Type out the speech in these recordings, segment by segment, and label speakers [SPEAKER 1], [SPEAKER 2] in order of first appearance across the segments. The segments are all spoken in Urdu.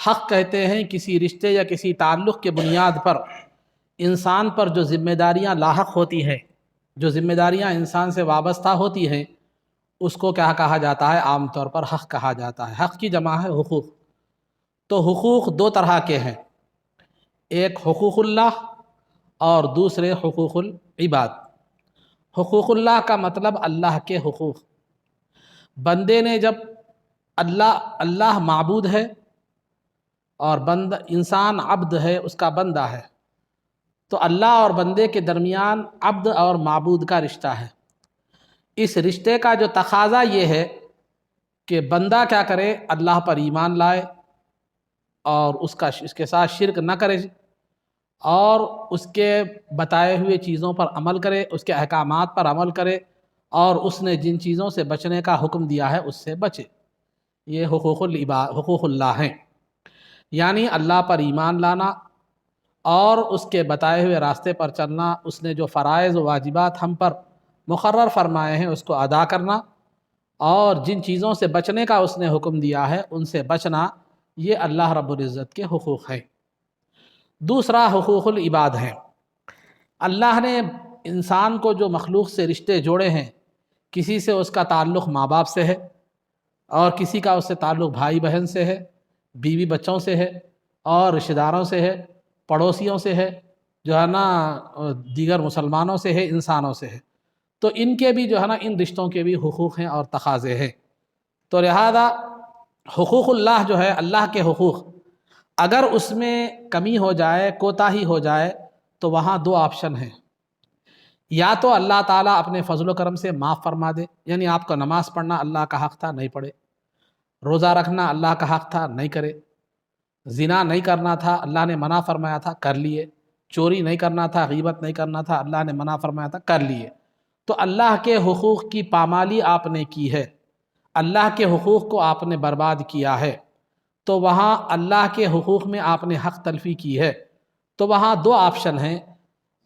[SPEAKER 1] حق کہتے ہیں کسی رشتے یا کسی تعلق کے بنیاد پر انسان پر جو ذمہ داریاں لاحق ہوتی ہیں، جو ذمہ داریاں انسان سے وابستہ ہوتی ہیں، اس کو کیا کہا جاتا ہے؟ عام طور پر حق کہا جاتا ہے۔ حق کی جمع ہے حقوق۔ تو حقوق دو طرح کے ہیں، ایک حقوق اللہ اور دوسرے حقوق العباد۔ حقوق اللہ کا مطلب اللہ کے حقوق۔ بندے نے جب اللہ معبود ہے اور انسان عبد ہے، اس کا بندہ ہے، تو اللہ اور بندے کے درمیان عبد اور معبود کا رشتہ ہے۔ اس رشتے کا جو تقاضا یہ ہے کہ بندہ کیا کرے؟ اللہ پر ایمان لائے اور اس کے ساتھ شرک نہ کرے اور اس کے بتائے ہوئے چیزوں پر عمل کرے، اس کے احکامات پر عمل کرے اور اس نے جن چیزوں سے بچنے کا حکم دیا ہے اس سے بچے۔ یہ حقوق اللہ ہیں، یعنی اللہ پر ایمان لانا اور اس کے بتائے ہوئے راستے پر چلنا، اس نے جو فرائض و واجبات ہم پر مقرر فرمائے ہیں اس کو ادا کرنا، اور جن چیزوں سے بچنے کا اس نے حکم دیا ہے ان سے بچنا، یہ اللہ رب العزت کے حقوق ہیں۔ دوسرا حقوق العباد ہے۔ اللہ نے انسان کو جو مخلوق سے رشتے جوڑے ہیں، کسی سے اس کا تعلق ماں باپ سے ہے اور کسی کا اس سے تعلق بھائی بہن سے ہے، بیوی بچوں سے ہے اور رشتہ داروں سے ہے، پڑوسیوں سے ہے، جو ہے نا دیگر مسلمانوں سے ہے، انسانوں سے ہے، تو ان کے بھی جو ہے نا ان رشتوں کے بھی حقوق ہیں اور تقاضے ہیں۔ تو لہذا حقوق اللہ جو ہے، اللہ کے حقوق، اگر اس میں کمی ہو جائے، کوتاہی ہو جائے، تو وہاں دو آپشن ہیں۔ یا تو اللہ تعالیٰ اپنے فضل و کرم سے معاف فرما دے، یعنی آپ کو نماز پڑھنا اللہ کا حق تھا نہیں پڑھے، روزہ رکھنا اللہ کا حق تھا نہیں کرے، زنا نہیں کرنا تھا اللہ نے منع فرمایا تھا کر لیے، چوری نہیں کرنا تھا، غیبت نہیں کرنا تھا اللہ نے منع فرمایا تھا کر لیے۔ تو اللہ کے حقوق کی پامالی آپ نے کی ہے، اللہ کے حقوق کو آپ نے برباد کیا ہے، تو وہاں اللہ کے حقوق میں آپ نے حق تلفی کی ہے، تو وہاں دو آپشن ہیں۔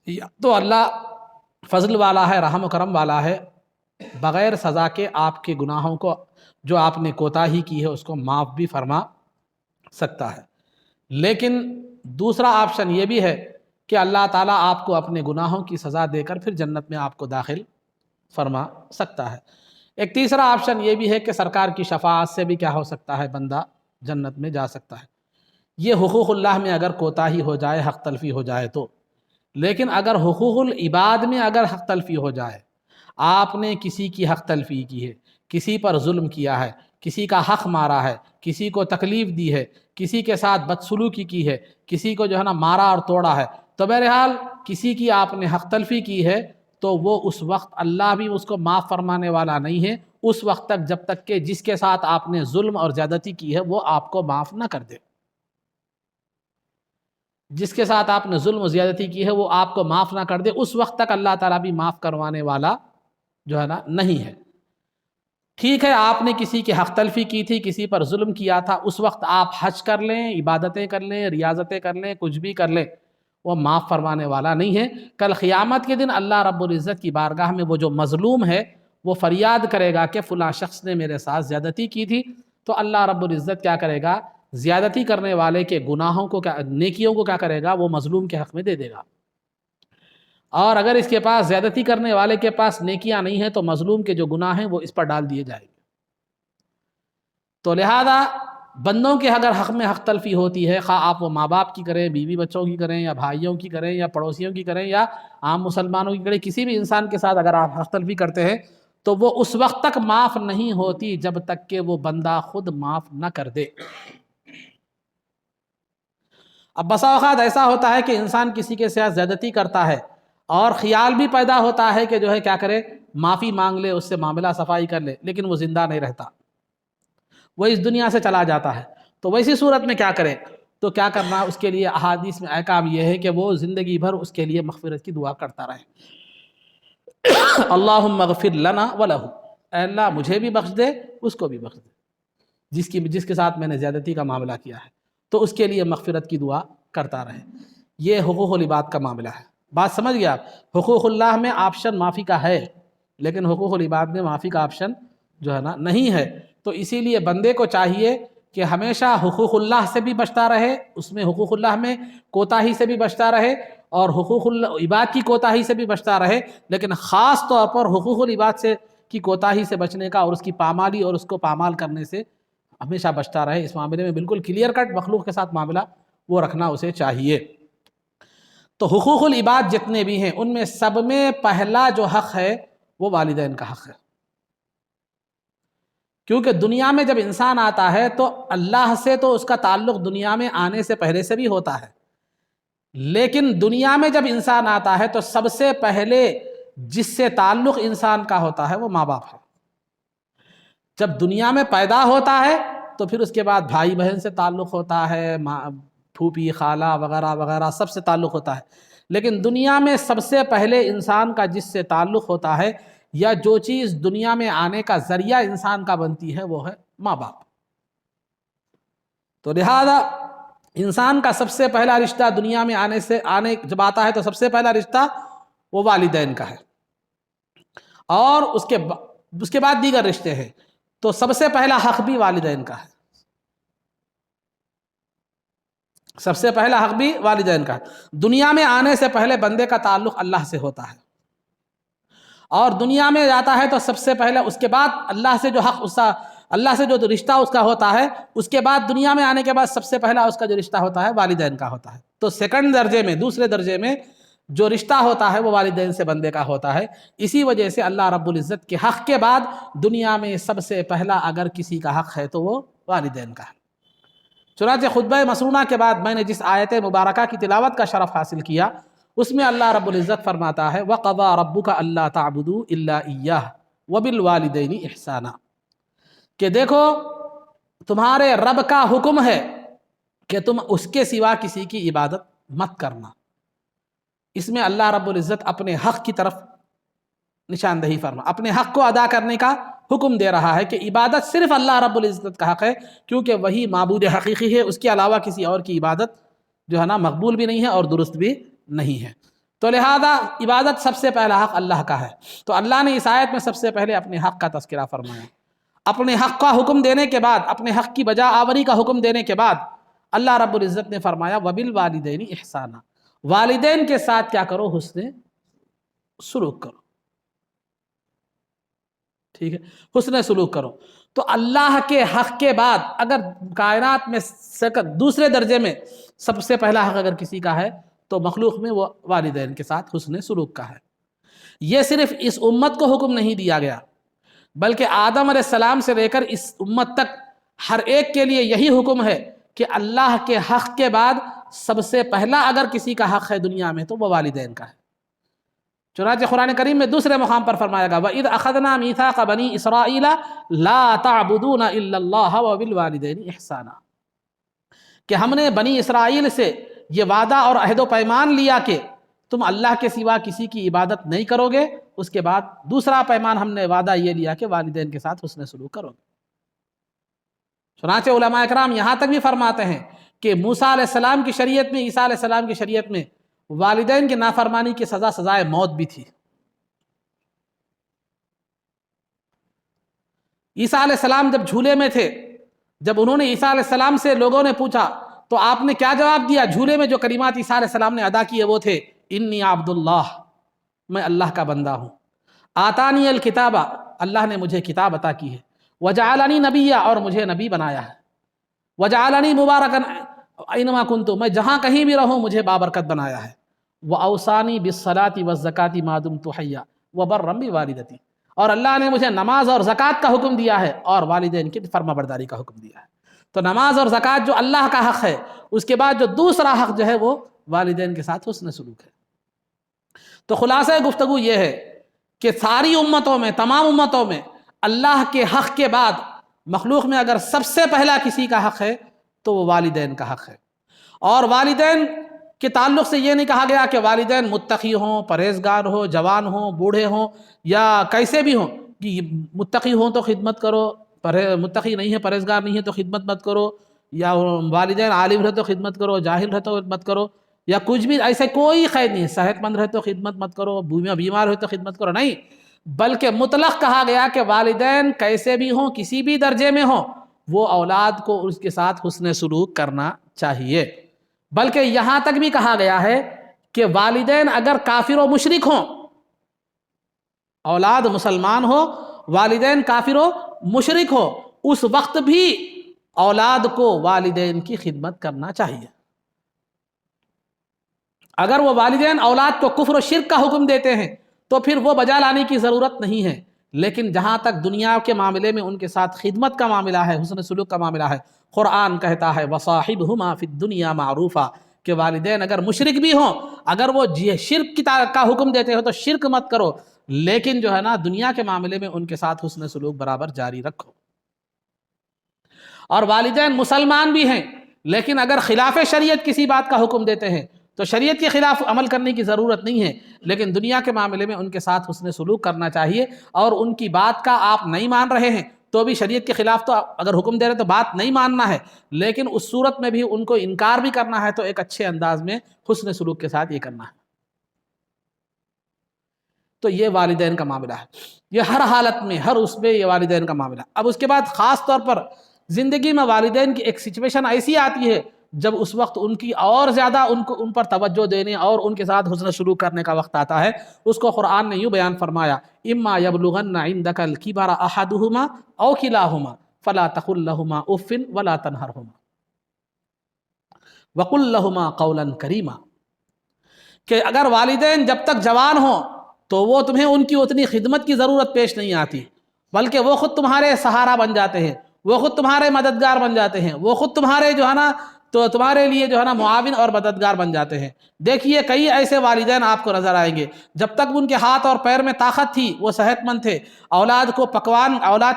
[SPEAKER 1] یا تو اللہ فضل والا ہے، رحم و کرم والا ہے، بغیر سزا کے آپ کے گناہوں کو جو آپ نے کوتاہی کی ہے اس کو معاف بھی فرما سکتا ہے۔ لیکن دوسرا آپشن یہ بھی ہے کہ اللہ تعالیٰ آپ کو اپنے گناہوں کی سزا دے کر پھر جنت میں آپ کو داخل فرما سکتا ہے۔ ایک تیسرا آپشن یہ بھی ہے کہ سرکار کی شفاعت سے بھی کیا ہو سکتا ہے؟ بندہ جنت میں جا سکتا ہے۔ یہ حقوق اللہ میں اگر کوتاہی ہو جائے، حق تلفی ہو جائے تو۔ لیکن اگر حقوق العباد میں اگر حق تلفی ہو جائے، آپ نے کسی کی حق تلفی کی ہے، کسی پر ظلم کیا ہے، کسی کا حق مارا ہے، کسی کو تکلیف دی ہے، کسی کے ساتھ بدسلوکی کی ہے، کسی کو جو ہے نا مارا اور توڑا ہے، تو بہرحال کسی کی آپ نے حق تلفی کی ہے، تو وہ اس وقت اللہ بھی اس کو معاف فرمانے والا نہیں ہے اس وقت تک جب تک کہ جس کے ساتھ آپ نے ظلم اور زیادتی کی ہے وہ آپ کو معاف نہ کر دے۔ جس کے ساتھ آپ نے ظلم و زیادتی کی ہے وہ آپ کو معاف نہ کر دے، اس وقت تک اللہ تعالیٰ بھی معاف کروانے والا جو ہے نا نہیں ہے۔ ٹھیک ہے، آپ نے کسی کی حق تلفی کی تھی، کسی پر ظلم کیا تھا، اس وقت آپ حج کر لیں، عبادتیں کر لیں، ریاضتیں کر لیں، کچھ بھی کر لیں، وہ معاف فرمانے والا نہیں ہے۔ کل قیامت کے دن اللہ رب العزت کی بارگاہ میں وہ جو مظلوم ہے وہ فریاد کرے گا کہ فلاں شخص نے میرے ساتھ زیادتی کی تھی، تو اللہ رب العزت کیا کرے گا؟ زیادتی کرنے والے کے گناہوں کو نیکیوں کو کیا کرے گا؟ وہ مظلوم کے حق میں دے دے گا۔ اور اگر اس کے پاس زیادتی کرنے والے کے پاس نیکیاں نہیں ہیں تو مظلوم کے جو گناہ ہیں وہ اس پر ڈال دیے جائیں گے۔ تو لہذا بندوں کے اگر حق میں حق تلفی ہوتی ہے، خواہ آپ وہ ماں باپ کی کریں، بیوی بچوں کی کریں، یا بھائیوں کی کریں، یا پڑوسیوں کی کریں، یا عام مسلمانوں کی کریں، کسی بھی انسان کے ساتھ اگر آپ حق تلفی کرتے ہیں تو وہ اس وقت تک معاف نہیں ہوتی جب تک کہ وہ بندہ خود معاف نہ کر دے۔ اب بسا اوقات ایسا ہوتا ہے کہ انسان کسی کے ساتھ زیادتی کرتا ہے اور خیال بھی پیدا ہوتا ہے کہ جو ہے کیا کرے؟ معافی مانگ لے، اس سے معاملہ صفائی کر لے، لیکن وہ زندہ نہیں رہتا، وہ اس دنیا سے چلا جاتا ہے۔ تو ویسی صورت میں کیا کرے؟ تو کیا کرنا ہے؟ اس کے لیے احادیث میں احکام یہ ہے کہ وہ زندگی بھر اس کے لیے مغفرت کی دعا کرتا رہے۔ اللہم اغفر لنا ولہ، اے اللہ مجھے بھی بخش دے، اس کو بھی بخش دے، جس کے ساتھ میں نے زیادتی کا معاملہ کیا ہے، تو اس کے لیے مغفرت کی دعا کرتا رہے۔ یہ حقوق العباد کا معاملہ ہے۔ بات سمجھ گیا؟ حقوق اللہ میں آپشن معافی کا ہے، لیکن حقوق العباد میں معافی کا آپشن جو ہے نا نہیں ہے۔ تو اسی لیے بندے کو چاہیے کہ ہمیشہ حقوق اللہ سے بھی بچتا رہے، اس میں حقوق اللہ میں کوتاہی سے بھی بچتا رہے، اور حقوق العباد کی کوتاہی سے بھی بچتا رہے، لیکن خاص طور پر حقوق العباد سے کی کوتاہی سے بچنے کا اور اس کی پامالی اور اس کو پامال کرنے سے ہمیشہ بچتا رہے۔ اس معاملے میں بالکل کلیئر کٹ مخلوق کے ساتھ معاملہ وہ رکھنا اسے چاہیے۔ تو حقوق العباد جتنے بھی ہیں ان میں سب میں پہلا جو حق ہے وہ والدین کا حق ہے، کیونکہ دنیا میں جب انسان آتا ہے تو اللہ سے تو اس کا تعلق دنیا میں آنے سے پہلے سے بھی ہوتا ہے، لیکن دنیا میں جب انسان آتا ہے تو سب سے پہلے جس سے تعلق انسان کا ہوتا ہے وہ ماں باپ ہے۔ جب دنیا میں پیدا ہوتا ہے تو پھر اس کے بعد بھائی بہن سے تعلق ہوتا ہے، پھوپھی خالہ وغیرہ وغیرہ سب سے تعلق ہوتا ہے، لیکن دنیا میں سب سے پہلے انسان کا جس سے تعلق ہوتا ہے یا جو چیز دنیا میں آنے کا ذریعہ انسان کا بنتی ہے وہ ہے ماں باپ۔ تو لہذا انسان کا سب سے پہلا رشتہ دنیا میں آنے جب آتا ہے تو سب سے پہلا رشتہ وہ والدین کا ہے، اور اس کے بعد دیگر رشتے ہیں، تو سب سے پہلا حق بھی والدین کا ہے، سب سے پہلا حق بھی والدین کا ہے۔ دنیا میں آنے سے پہلے بندے کا تعلق اللہ سے ہوتا ہے، اور دنیا میں جاتا ہے تو سب سے پہلے اس کے بعد اللہ سے جو حق اللہ سے جو رشتہ اس کا ہوتا ہے، اس کے بعد دنیا میں آنے کے بعد سب سے پہلا اس کا جو رشتہ ہوتا ہے والدین کا ہوتا ہے۔ تو سیکنڈ درجے میں، دوسرے درجے میں جو رشتہ ہوتا ہے وہ والدین سے بندے کا ہوتا ہے۔ اسی وجہ سے اللہ رب العزت کے حق کے بعد دنیا میں سب سے پہلا اگر کسی کا حق ہے تو وہ والدین کا ہے۔ چنانچہ خطبہ مسنونہ کے بعد میں نے جس آیت مبارکہ کی تلاوت کا شرف حاصل کیا، اس میں اللہ رب العزت فرماتا ہے وَقَضَىٰ رَبُّكَ أَلَّا تَعْبُدُوا إِلَّا إِيَّاهُ وَبِالْوَالِدَيْنِ إِحْسَانًا، کہ دیکھو تمہارے رب کا حکم ہے کہ تم اس کے سوا کسی کی عبادت مت کرنا۔ اس میں اللہ رب العزت اپنے حق کی طرف نشاندہی فرما، اپنے حق کو ادا کرنے کا حکم دے رہا ہے کہ عبادت صرف اللہ رب العزت کا حق ہے، کیونکہ وہی معبود حقیقی ہے، اس کے علاوہ کسی اور کی عبادت جو ہے نا مقبول بھی نہیں ہے اور درست بھی نہیں ہے۔ تو لہذا عبادت سب سے پہلا حق اللہ کا ہے۔ تو اللہ نے اس آیت میں سب سے پہلے اپنے حق کا تذکرہ فرمایا، اپنے حق کا حکم دینے کے بعد، اپنے حق کی بجا آوری کا حکم دینے کے بعد اللہ رب العزت نے فرمایا وَبِالْوَالِدَيْنِ إِحْسَانًا، والدین کے ساتھ کیا کرو؟ حسن سلوک کرو، ٹھیک ہے، حسن سلوک کرو۔ تو اللہ کے حق کے بعد اگر کائنات میں دوسرے درجے میں سب سے پہلا حق اگر کسی کا ہے تو مخلوق میں وہ والدین کے ساتھ حسن سلوک کا ہے۔ یہ صرف اس امت کو حکم نہیں دیا گیا، بلکہ آدم علیہ السلام سے لے کر اس امت تک ہر ایک کے لیے یہی حکم ہے کہ اللہ کے حق کے بعد سب سے پہلا اگر کسی کا حق ہے دنیا میں تو وہ والدین کا ہے۔ چنانچہ قرآن کریم میں دوسرے مقام پر فرمایا گا وَإِذْ أَخَذْنَا مِيثَاقَ بَنِي إِسْرَائِيلَ لَا تَعْبُدُونَ إِلَّا اللَّهَ وَبِالْوَالِدَيْنِ إِحْسَانًا، کہ ہم نے بنی اسرائیل سے یہ وعدہ اور عہد و پیمان لیا کہ تم اللہ کے سوا کسی کی عبادت نہیں کرو گے، اس کے بعد دوسرا پیمان ہم نے وعدہ یہ لیا کہ والدین کے ساتھ حسن سلوک کرو گے۔ چنانچہ علماء اکرام یہاں تک بھی فرماتے ہیں کہ موسیٰ علیہ السلام کی شریعت میں، عیسیٰ علیہ السلام کی شریعت میں والدین کی نافرمانی کی سزا سزائے موت بھی تھی۔ عیسیٰ علیہ السلام جب جھولے میں تھے، جب انہوں نے عیسیٰ علیہ السلام سے لوگوں نے پوچھا تو آپ نے کیا جواب دیا؟ جھولے میں جو کلمات عیسیٰ علیہ السلام نے ادا کیے وہ تھے انی عبد اللہ، میں اللہ کا بندہ ہوں، آتانی الکتاب، اللہ نے مجھے کتاب عطا کی ہے، وجعلنی نبیا، اور مجھے نبی بنایا ہے، وجعلنی مبارکن اینما کنت، میں جہاں کہیں بھی رہوں مجھے بابرکت بنایا ہے، واوصانی بالصلاۃ والزکاۃ ما دمت حیا وبرا بوالدتی، اور اللہ نے مجھے نماز اور زکوٰۃ کا حکم دیا ہے اور والدین کی فرما برداری کا حکم دیا ہے۔ تو نماز اور زکوٰۃ جو اللہ کا حق ہے، اس کے بعد جو دوسرا حق جو ہے وہ والدین کے ساتھ حسن سلوک ہے۔ تو خلاصہ گفتگو یہ ہے کہ ساری امتوں میں، تمام امتوں میں اللہ کے حق کے بعد مخلوق میں اگر سب سے پہلا کسی کا حق ہے تو وہ والدین کا حق ہے۔ اور والدین کے تعلق سے یہ نہیں کہا گیا کہ والدین متقی ہوں، پرہیزگار ہوں، جوان ہوں، بوڑھے ہوں یا کیسے بھی ہوں، کہ متقی ہوں تو خدمت کرو، متقی نہیں ہے، پرہیزگار نہیں ہے تو خدمت مت کرو، یا والدین عالم رہے تو خدمت کرو، جاہل رہے تو مت کرو، یا کچھ بھی ایسے کوئی قید نہیں، صحت مند رہے تو خدمت مت کرو، بیمار ہوئے تو خدمت کرو، نہیں، بلکہ مطلق کہا گیا کہ والدین کیسے بھی ہوں، کسی بھی درجے میں ہوں، وہ اولاد کو اس کے ساتھ حسن سلوک کرنا چاہیے۔ بلکہ یہاں تک بھی کہا گیا ہے کہ والدین اگر کافر و مشرک ہوں، اولاد مسلمان ہو، والدین کافر و مشرک ہو، اس وقت بھی اولاد کو والدین کی خدمت کرنا چاہیے۔ اگر وہ والدین اولاد کو کفر و شرک کا حکم دیتے ہیں تو پھر وہ بجا لانے کی ضرورت نہیں ہے، لیکن جہاں تک دنیا کے معاملے میں ان کے ساتھ خدمت کا معاملہ ہے، حسن سلوک کا معاملہ ہے، قرآن کہتا ہے وَصَاحِبْهُمَا فِي الدُّنْيَا مَعْرُوفًا، کہ والدین اگر مشرک بھی ہوں، اگر وہ شرک کا حکم دیتے ہو تو شرک مت کرو، لیکن جو ہے نا دنیا کے معاملے میں ان کے ساتھ حسن سلوک برابر جاری رکھو۔ اور والدین مسلمان بھی ہیں، لیکن اگر خلاف شریعت کسی بات کا حکم دیتے ہیں تو شریعت کے خلاف عمل کرنے کی ضرورت نہیں ہے، لیکن دنیا کے معاملے میں ان کے ساتھ حسن سلوک کرنا چاہیے، اور ان کی بات کا آپ نہیں مان رہے ہیں تو بھی شریعت کے خلاف تو اگر حکم دے رہے تو بات نہیں ماننا ہے، لیکن اس صورت میں بھی ان کو انکار بھی کرنا ہے تو ایک اچھے انداز میں حسن سلوک کے ساتھ یہ کرنا ہے۔ تو یہ والدین کا معاملہ ہے، یہ ہر حالت میں ہر اس میں یہ والدین کا معاملہ ہے۔ اب اس کے بعد خاص طور پر زندگی میں والدین کی ایک سچویشن ایسی آتی ہے جب اس وقت ان کی اور زیادہ ان پر توجہ دینے اور ان کے ساتھ حسن سلوک کرنے کا وقت آتا ہے۔ اس کو قرآن نے یوں بیان فرمایا اما یبلغن عندک الکبر احدہما او کلاہما فلا تقل لہما اف ولا تنہرہما وقل لہما قولا کریما، کہ اگر والدین جب تک جوان ہوں تو وہ تمہیں ان کی اتنی خدمت کی ضرورت پیش نہیں آتی، بلکہ وہ خود تمہارے سہارا بن جاتے ہیں، وہ خود تمہارے مددگار بن جاتے ہیں، وہ خود تمہارے جو ہے نا تو تمہارے لیے جو ہے نا معاون اور مددگار بن جاتے ہیں۔ دیکھیے کئی ایسے والدین آپ کو نظر آئیں گے جب تک ان کے ہاتھ اور پیر میں طاقت تھی وہ صحت مند تھے، اولاد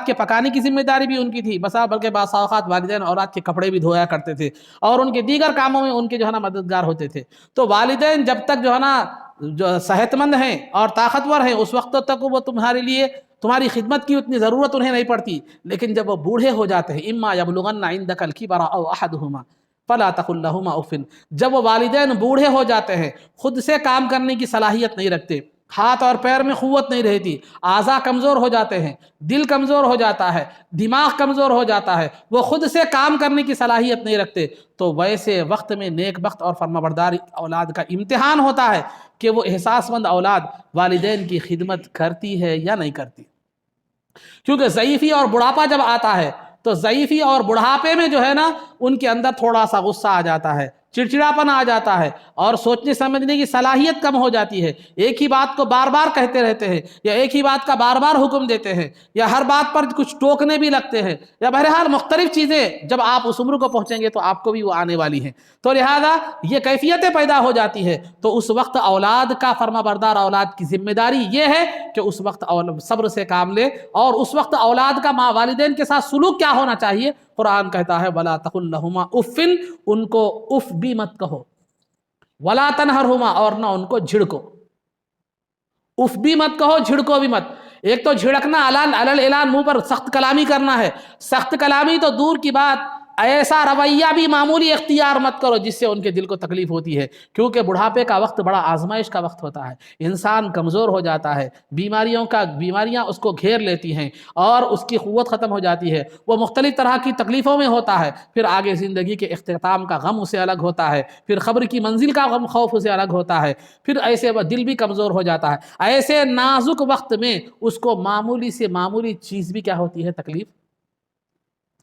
[SPEAKER 1] کے پکانے کی ذمہ داری بھی ان کی تھی، بلکہ بعض اوقات والدین اولاد کے کپڑے بھی دھویا کرتے تھے اور ان کے دیگر کاموں میں ان کے جو ہے نا مددگار ہوتے تھے۔ تو والدین جب تک جو ہے نا جو صحت مند ہیں اور طاقتور ہیں اس وقت تک وہ تمہاری خدمت کی اتنی ضرورت انہیں نہیں پڑتی، لیکن جب وہ بوڑھے ہو جاتے ہیں اما یبلغن عندک الکبر او احدہما فلا تقل لہما اف، جب وہ والدین بوڑھے ہو جاتے ہیں، خود سے کام کرنے کی صلاحیت نہیں رکھتے، ہاتھ اور پیر میں قوت نہیں رہتی، اعضاء کمزور ہو جاتے ہیں، دل کمزور ہو جاتا ہے، دماغ کمزور ہو جاتا ہے، وہ خود سے کام کرنے کی صلاحیت نہیں رکھتے، تو ویسے وقت میں نیک بخت اور فرمانبردار اولاد کا امتحان ہوتا ہے کہ وہ احساس مند اولاد والدین کی خدمت کرتی ہے یا نہیں کرتی۔ کیونکہ ضعیفی اور بڑھاپا جب آتا ہے تو ضعیفی اور بڑھاپے میں جو ہے نا ان کے اندر تھوڑا سا غصہ آ جاتا ہے، چڑچڑاپن آ جاتا ہے اور سوچنے سمجھنے کی صلاحیت کم ہو جاتی ہے، ایک ہی بات کو بار بار کہتے رہتے ہیں یا ایک ہی بات کا بار بار حکم دیتے ہیں یا ہر بات پر کچھ ٹوکنے بھی لگتے ہیں، یا بہرحال مختلف چیزیں جب آپ اس عمر کو پہنچیں گے تو آپ کو بھی وہ آنے والی ہیں، تو لہذا یہ کیفیتیں پیدا ہو جاتی ہے۔ تو اس وقت اولاد کا فرما بردار اولاد کی ذمہ داری یہ ہے کہ اس وقت صبر سے کام لے، اور اس وقت اولاد کا والدین کے ساتھ سلوک کیا ہونا چاہیے؟ قرآن کہتا ہے وَلَا تَقُلْ لَهُمَا اُفٍّ، ان کو اف بھی مت کہو، وَلَا تَنْهَرْهُمَا، اور نہ ان کو جھڑکو، اف بھی مت کہو جھڑکو بھی مت۔ ایک تو جھڑکنا علل اعلان منہ پر سخت کلامی کرنا ہے، سخت کلامی تو دور کی بات، ایسا رویہ بھی معمولی اختیار مت کرو جس سے ان کے دل کو تکلیف ہوتی ہے، کیونکہ بڑھاپے کا وقت بڑا آزمائش کا وقت ہوتا ہے، انسان کمزور ہو جاتا ہے، بیماریاں اس کو گھیر لیتی ہیں اور اس کی قوت ختم ہو جاتی ہے، وہ مختلف طرح کی تکلیفوں میں ہوتا ہے، پھر آگے زندگی کے اختتام کا غم اسے الگ ہوتا ہے، پھر قبر کی منزل کا غم خوف اسے الگ ہوتا ہے، پھر ایسے وہ دل بھی کمزور ہو جاتا ہے۔ ایسے نازک وقت میں اس کو معمولی سے معمولی چیز بھی کیا ہوتی ہے؟ تکلیف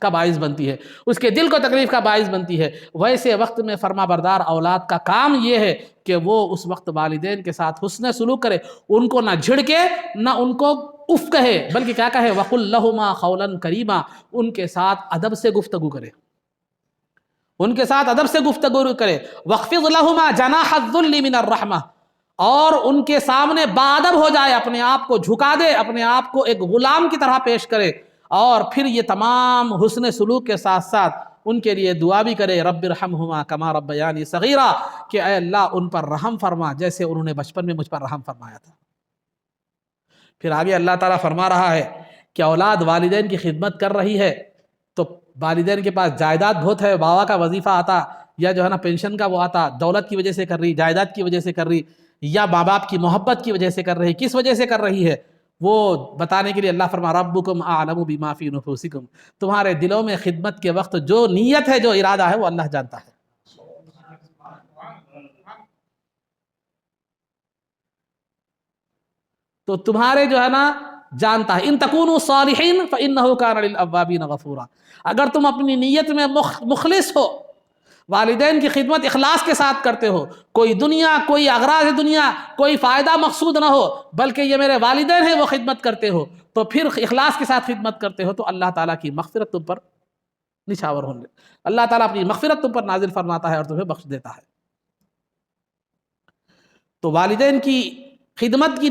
[SPEAKER 1] کا باعث بنتی ہے، اس کے دل کو تکلیف کا باعث بنتی ہے۔ ویسے وقت میں فرما بردار اولاد کا کام یہ ہے کہ وہ اس وقت والدین کے ساتھ حسن سلوک کرے، ان کو نہ جھڑکے نہ ان کو اف کہے، بلکہ کیا کہے؟ وَقُلْ لَهُمَا قَوْلًا كَرِيمًا، ان کے ساتھ ادب سے گفتگو کرے، ان کے ساتھ ادب سے گفتگو کرے۔ وَاخْفِضْ لَهُمَا جَنَاحَ الذُّلِّ مِنَ الرَّحْمَةِ، اور ان کے سامنے باادب ہو جائے، اپنے آپ کو جھکا دے، اپنے آپ کو ایک غلام کی طرح پیش کرے، اور پھر یہ تمام حسن سلوک کے ساتھ ساتھ ان کے لیے دعا بھی کرے رب ارحمہما کما ربیانی صغیرا، کہ اے اللہ ان پر رحم فرما جیسے انہوں نے بچپن میں مجھ پر رحم فرمایا تھا۔ پھر آگے اللہ تعالیٰ فرما رہا ہے کہ اولاد والدین کی خدمت کر رہی ہے تو والدین کے پاس جائیداد بہت ہے، بابا کا وظیفہ آتا یا جو ہے نا پینشن کا وہ آتا، دولت کی وجہ سے کر رہی، جائیداد کی وجہ سے کر رہی، یا ماں باپ کی محبت کی وجہ سے کر رہی، کس وجہ سے کر رہی ہے؟ وہ بتانے کے لیے اللہ فرما ربکم اعلم بما فی نفوسکم، تمہارے دلوں میں خدمت کے وقت جو نیت ہے، جو ارادہ ہے، وہ اللہ جانتا ہے۔ تو تمہارے جو ہے نا جانتا ہے، ان تکونوا صالحین فانہ کان للاوابین غفورا، اگر تم اپنی نیت میں مخلص ہو، والدین کی خدمت اخلاص کے ساتھ کرتے ہو، کوئی دنیا، کوئی اغراض دنیا، کوئی فائدہ مقصود نہ ہو، بلکہ یہ میرے والدین ہیں وہ خدمت کرتے ہو، تو پھر اخلاص کے ساتھ خدمت کرتے ہو، تو اللہ تعالیٰ کی مغفرت تم پر نشاور ہوں گے، اللہ تعالیٰ اپنی مغفرت تم پر نازل فرماتا ہے اور تمہیں بخش دیتا ہے۔ تو والدین کی خدمت کی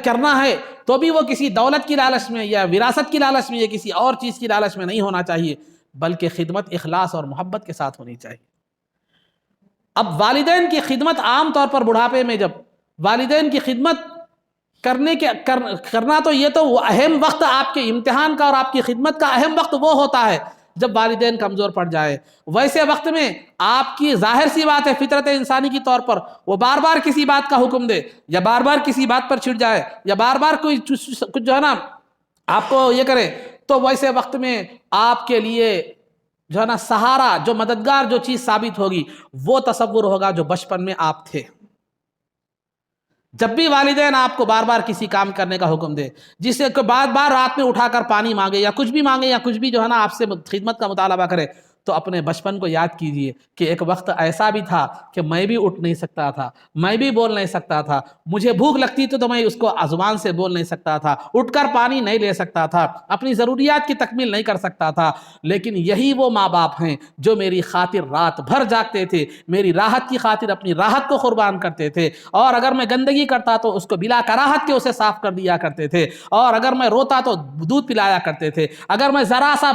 [SPEAKER 1] کرنا ہے تو بھی وہ کسی دولت کی لالچ میں یا وراثت کی لالچ میں یا کسی اور چیز کی لالچ میں نہیں ہونا چاہیے، بلکہ خدمت اخلاص اور محبت کے ساتھ ہونی چاہیے۔ اب والدین کی خدمت عام طور پر بڑھاپے میں جب والدین کی خدمت کرنا، تو یہ تو وہ اہم وقت آپ کے امتحان کا اور آپ کی خدمت کا اہم وقت وہ ہوتا ہے جب والدین کمزور پڑ جائے۔ ویسے وقت میں آپ کی ظاہر سی بات ہے، فطرت انسانی کی طور پر وہ بار بار کسی بات کا حکم دے، یا بار بار کسی بات پر چھڑ جائے، یا بار بار کوئی کچھ جو ہے نا آپ کو یہ کرے، تو ویسے وقت میں آپ کے لیے جو ہے نا سہارا، جو مددگار جو چیز ثابت ہوگی، وہ تصور ہوگا جو بچپن میں آپ تھے۔ جب بھی والدین آپ کو بار بار کسی کام کرنے کا حکم دے، جس سے بار بار رات میں اٹھا کر پانی مانگے یا کچھ بھی مانگے یا کچھ بھی جو ہے نا آپ سے خدمت کا مطالبہ کرے، تو اپنے بچپن کو یاد کیجئے کہ ایک وقت ایسا بھی تھا کہ میں بھی اٹھ نہیں سکتا تھا، میں بھی بول نہیں سکتا تھا، مجھے بھوک لگتی تو میں اس کو زبان سے بول نہیں سکتا تھا، اٹھ کر پانی نہیں لے سکتا تھا، اپنی ضروریات کی تکمیل نہیں کر سکتا تھا، لیکن یہی وہ ماں باپ ہیں جو میری خاطر رات بھر جاگتے تھے، میری راحت کی خاطر اپنی راحت کو قربان کرتے تھے، اور اگر میں گندگی کرتا تو اس کو بلا کراہت کے اسے صاف کر دیا کرتے تھے، اور اگر میں روتا تو دودھ پلایا کرتے تھے، اگر میں ذرا سا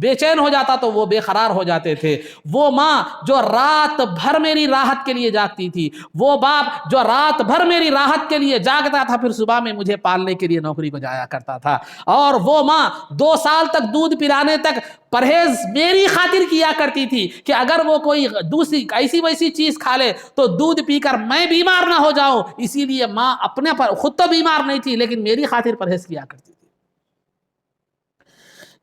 [SPEAKER 1] بے چین ہو جاتا تو وہ بے قرار ہو جاتے تھے۔ وہ ماں جو رات بھر میری راحت کے لیے جاگتی تھی، وہ باپ جو رات بھر میری راحت کے لیے جاگتا تھا، پھر صبح میں مجھے پالنے کے لیے نوکری کو جایا کرتا تھا، اور وہ ماں 2 سال تک دودھ پلانے تک پرہیز میری خاطر کیا کرتی تھی کہ اگر وہ کوئی دوسری ایسی ویسی چیز کھا لے تو دودھ پی کر میں بیمار نہ ہو جاؤں، اسی لیے ماں اپنے پر خود تو بیمار نہیں تھی لیکن میری خاطر پرہیز کیا کرتی تھی۔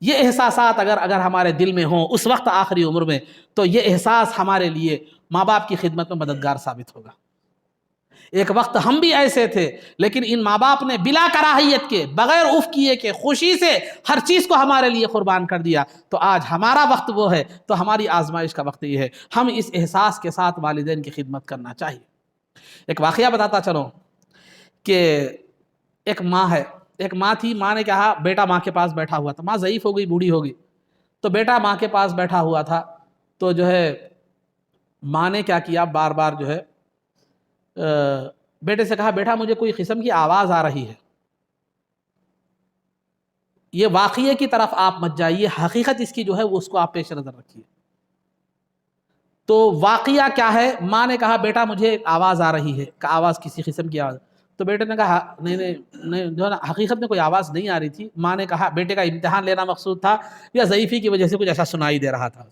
[SPEAKER 1] یہ احساسات اگر ہمارے دل میں ہوں اس وقت آخری عمر میں، تو یہ احساس ہمارے لیے ماں باپ کی خدمت میں مددگار ثابت ہوگا۔ ایک وقت ہم بھی ایسے تھے، لیکن ان ماں باپ نے بلا کراہیت کے، بغیر اف کیے کہ خوشی سے ہر چیز کو ہمارے لیے قربان کر دیا، تو آج ہمارا وقت وہ ہے، تو ہماری آزمائش کا وقت یہ ہے، ہم اس احساس کے ساتھ والدین کی خدمت کرنا چاہیے۔ ایک واقعہ بتاتا چلوں کہ ایک ماں ہے، ایک ماں تھی، ماں نے کہا بیٹا ماں کے پاس بیٹھا ہوا تھا، ماں ضعیف ہو گئی، بوڑھی ہو گئی، تو بیٹا ماں کے پاس بیٹھا ہوا تھا، تو جو ہے ماں نے کیا کیا، بار بار جو ہے بیٹے سے کہا بیٹا مجھے کوئی قسم کی آواز آ رہی ہے۔ یہ واقعے کی طرف آپ مت جائیے، حقیقت اس کی جو ہے وہ اس کو آپ پیش نظر رکھیے۔ تو واقعہ کیا ہے، ماں نے کہا بیٹا مجھے آواز آ رہی ہے، کہ آواز کسی قسم کی آواز، تو بیٹے نے کہا نہیں جو ہے نا حقیقت میں کوئی آواز نہیں آ رہی تھی۔ ماں نے کہا بیٹے کا امتحان لینا مقصود تھا یا ضعیفی کی وجہ سے کچھ ایسا سنائی دے رہا تھا؟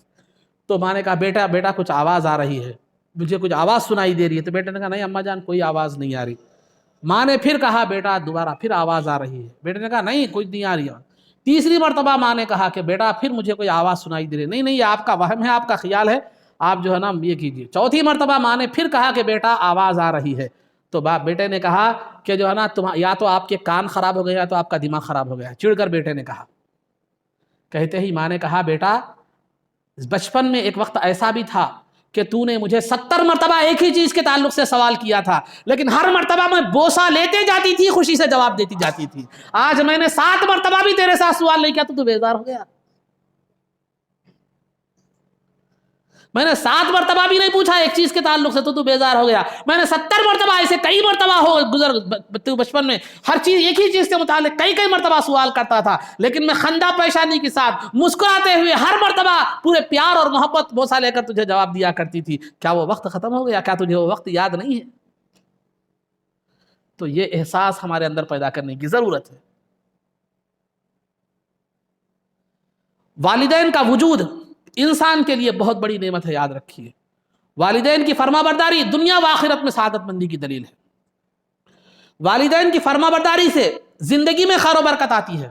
[SPEAKER 1] تو ماں نے کہا بیٹا کچھ آواز آ رہی ہے، مجھے کچھ آواز سنائی دے رہی ہے۔ تو بیٹے نے کہا نہیں اماں جان کوئی آواز نہیں آ رہی۔ ماں نے پھر کہا بیٹا دوبارہ پھر آواز آ رہی ہے۔ بیٹے نے کہا نہیں کچھ نہیں آ رہی ہے۔ تیسری مرتبہ ماں نے کہا کہ بیٹا پھر مجھے کوئی آواز سنائی دے رہی ہے۔ نہیں یہ آپ کا وہم ہے، آپ کا خیال ہے، آپ جو ہے نا یہ کیجیے۔ چوتھی مرتبہ ماں نے پھر کہا کہ بیٹا آواز آ رہی ہے۔ تو بیٹے نے کہا کہ جو ہے نا یا تو آپ کے کان خراب ہو گئے یا تو آپ کا دماغ خراب ہو گیا۔ چڑ کر بیٹے نے کہا، کہتے ہی ماں نے کہا بیٹا بچپن میں ایک وقت ایسا بھی تھا کہ تو نے مجھے 70 مرتبہ ایک ہی چیز کے تعلق سے سوال کیا تھا، لیکن ہر مرتبہ میں بوسہ لیتے جاتی تھی، خوشی سے جواب دیتی جاتی تھی۔ آج میں نے 7 مرتبہ بھی تیرے ساتھ سوال نہیں کیا تو بیزار ہو گیا؟ میں نے 7 مرتبہ بھی نہیں پوچھا ایک چیز کے تعلق سے تو بیزار ہو گیا؟ میں نے 70 مرتبہ ایسے کئی مرتبہ تو بچپن میں ہر چیز ایک ہی چیز کے متعلق کئی مرتبہ سوال کرتا تھا، لیکن میں خندہ پیشانی کے ساتھ مسکراتے ہوئے ہر مرتبہ پورے پیار اور محبت بوسہ لے کر تجھے جواب دیا کرتی تھی۔ کیا وہ وقت ختم ہو گیا؟ کیا تجھے وہ وقت یاد نہیں ہے؟ تو یہ احساس ہمارے اندر پیدا کرنے کی ضرورت ہے۔ والدین کا وجود انسان کے لیے بہت بڑی نعمت ہے، یاد رکھیے۔ والدین کی فرما برداری دنیا و آخرت میں سعادت مندی کی دلیل ہے۔ والدین کی فرما برداری سے زندگی میں خیر و برکت آتی ہے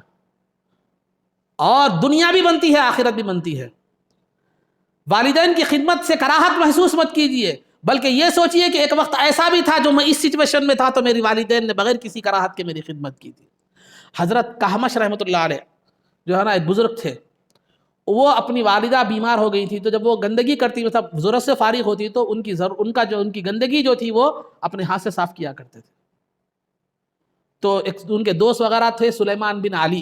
[SPEAKER 1] اور دنیا بھی بنتی ہے، آخرت بھی بنتی ہے۔ والدین کی خدمت سے کراہت محسوس مت کیجئے، بلکہ یہ سوچئے کہ ایک وقت ایسا بھی تھا جو میں اس سچویشن میں تھا تو میری والدین نے بغیر کسی کراہت کے میری خدمت کی تھی۔ حضرت کہمش رحمۃ اللہ علیہ جو ہے نا ایک بزرگ تھے، وہ اپنی والدہ بیمار ہو گئی تھی، تو جب وہ گندگی کرتی مطلب ضرورت سے فارغ ہوتی تو ان کی گندگی جو تھی وہ اپنے ہاتھ سے صاف کیا کرتے تھے۔ تو ان کے دوست وغیرہ تھے سلیمان بن علی،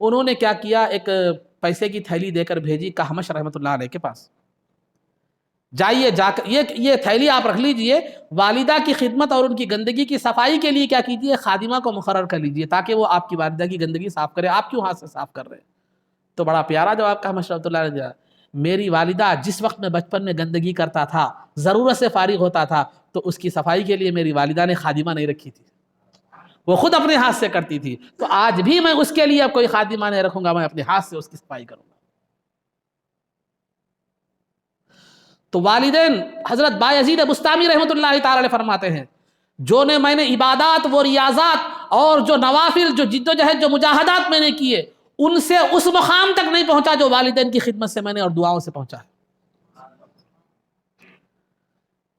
[SPEAKER 1] انہوں نے کیا کیا، ایک پیسے کی تھیلی دے کر بھیجی کہمش رحمۃ اللہ علیہ کے پاس، جائیے جا کر یہ تھیلی آپ رکھ لیجئے، والدہ کی خدمت اور ان کی گندگی کی صفائی کے لیے کیا کیجئے، خادمہ کو مقرر کر لیجئے تاکہ وہ آپ کی والدہ کی گندگی صاف کرے، آپ کیوں ہاتھ سے صاف کر رہے ہیں؟ تو بڑا پیارا جواب کہمش رحمۃ اللہ علیہ نے دیا، میری والدہ جس وقت میں بچپن میں گندگی کرتا تھا، ضرورت سے فارغ ہوتا تھا، تو اس کی صفائی کے لیے میری والدہ نے خادمہ نہیں رکھی تھی، وہ خود اپنے ہاتھ سے کرتی تھی، تو آج بھی میں اس کے لیے اب کوئی خادمہ نہیں رکھوں گا، میں اپنے ہاتھ سے اس کی صفائی کروں گا۔ تو والدین، حضرت بایزید بستامی رحمۃ اللہ تعالی علیہ فرماتے ہیں، میں نے عبادات و ریاضات اور جو نوافل، جو جد و جہد، جو مجاہدات میں نے کیے، ان سے اس مقام تک نہیں پہنچا جو والدین کی خدمت سے میں نے اور دعاؤں سے پہنچا ہے۔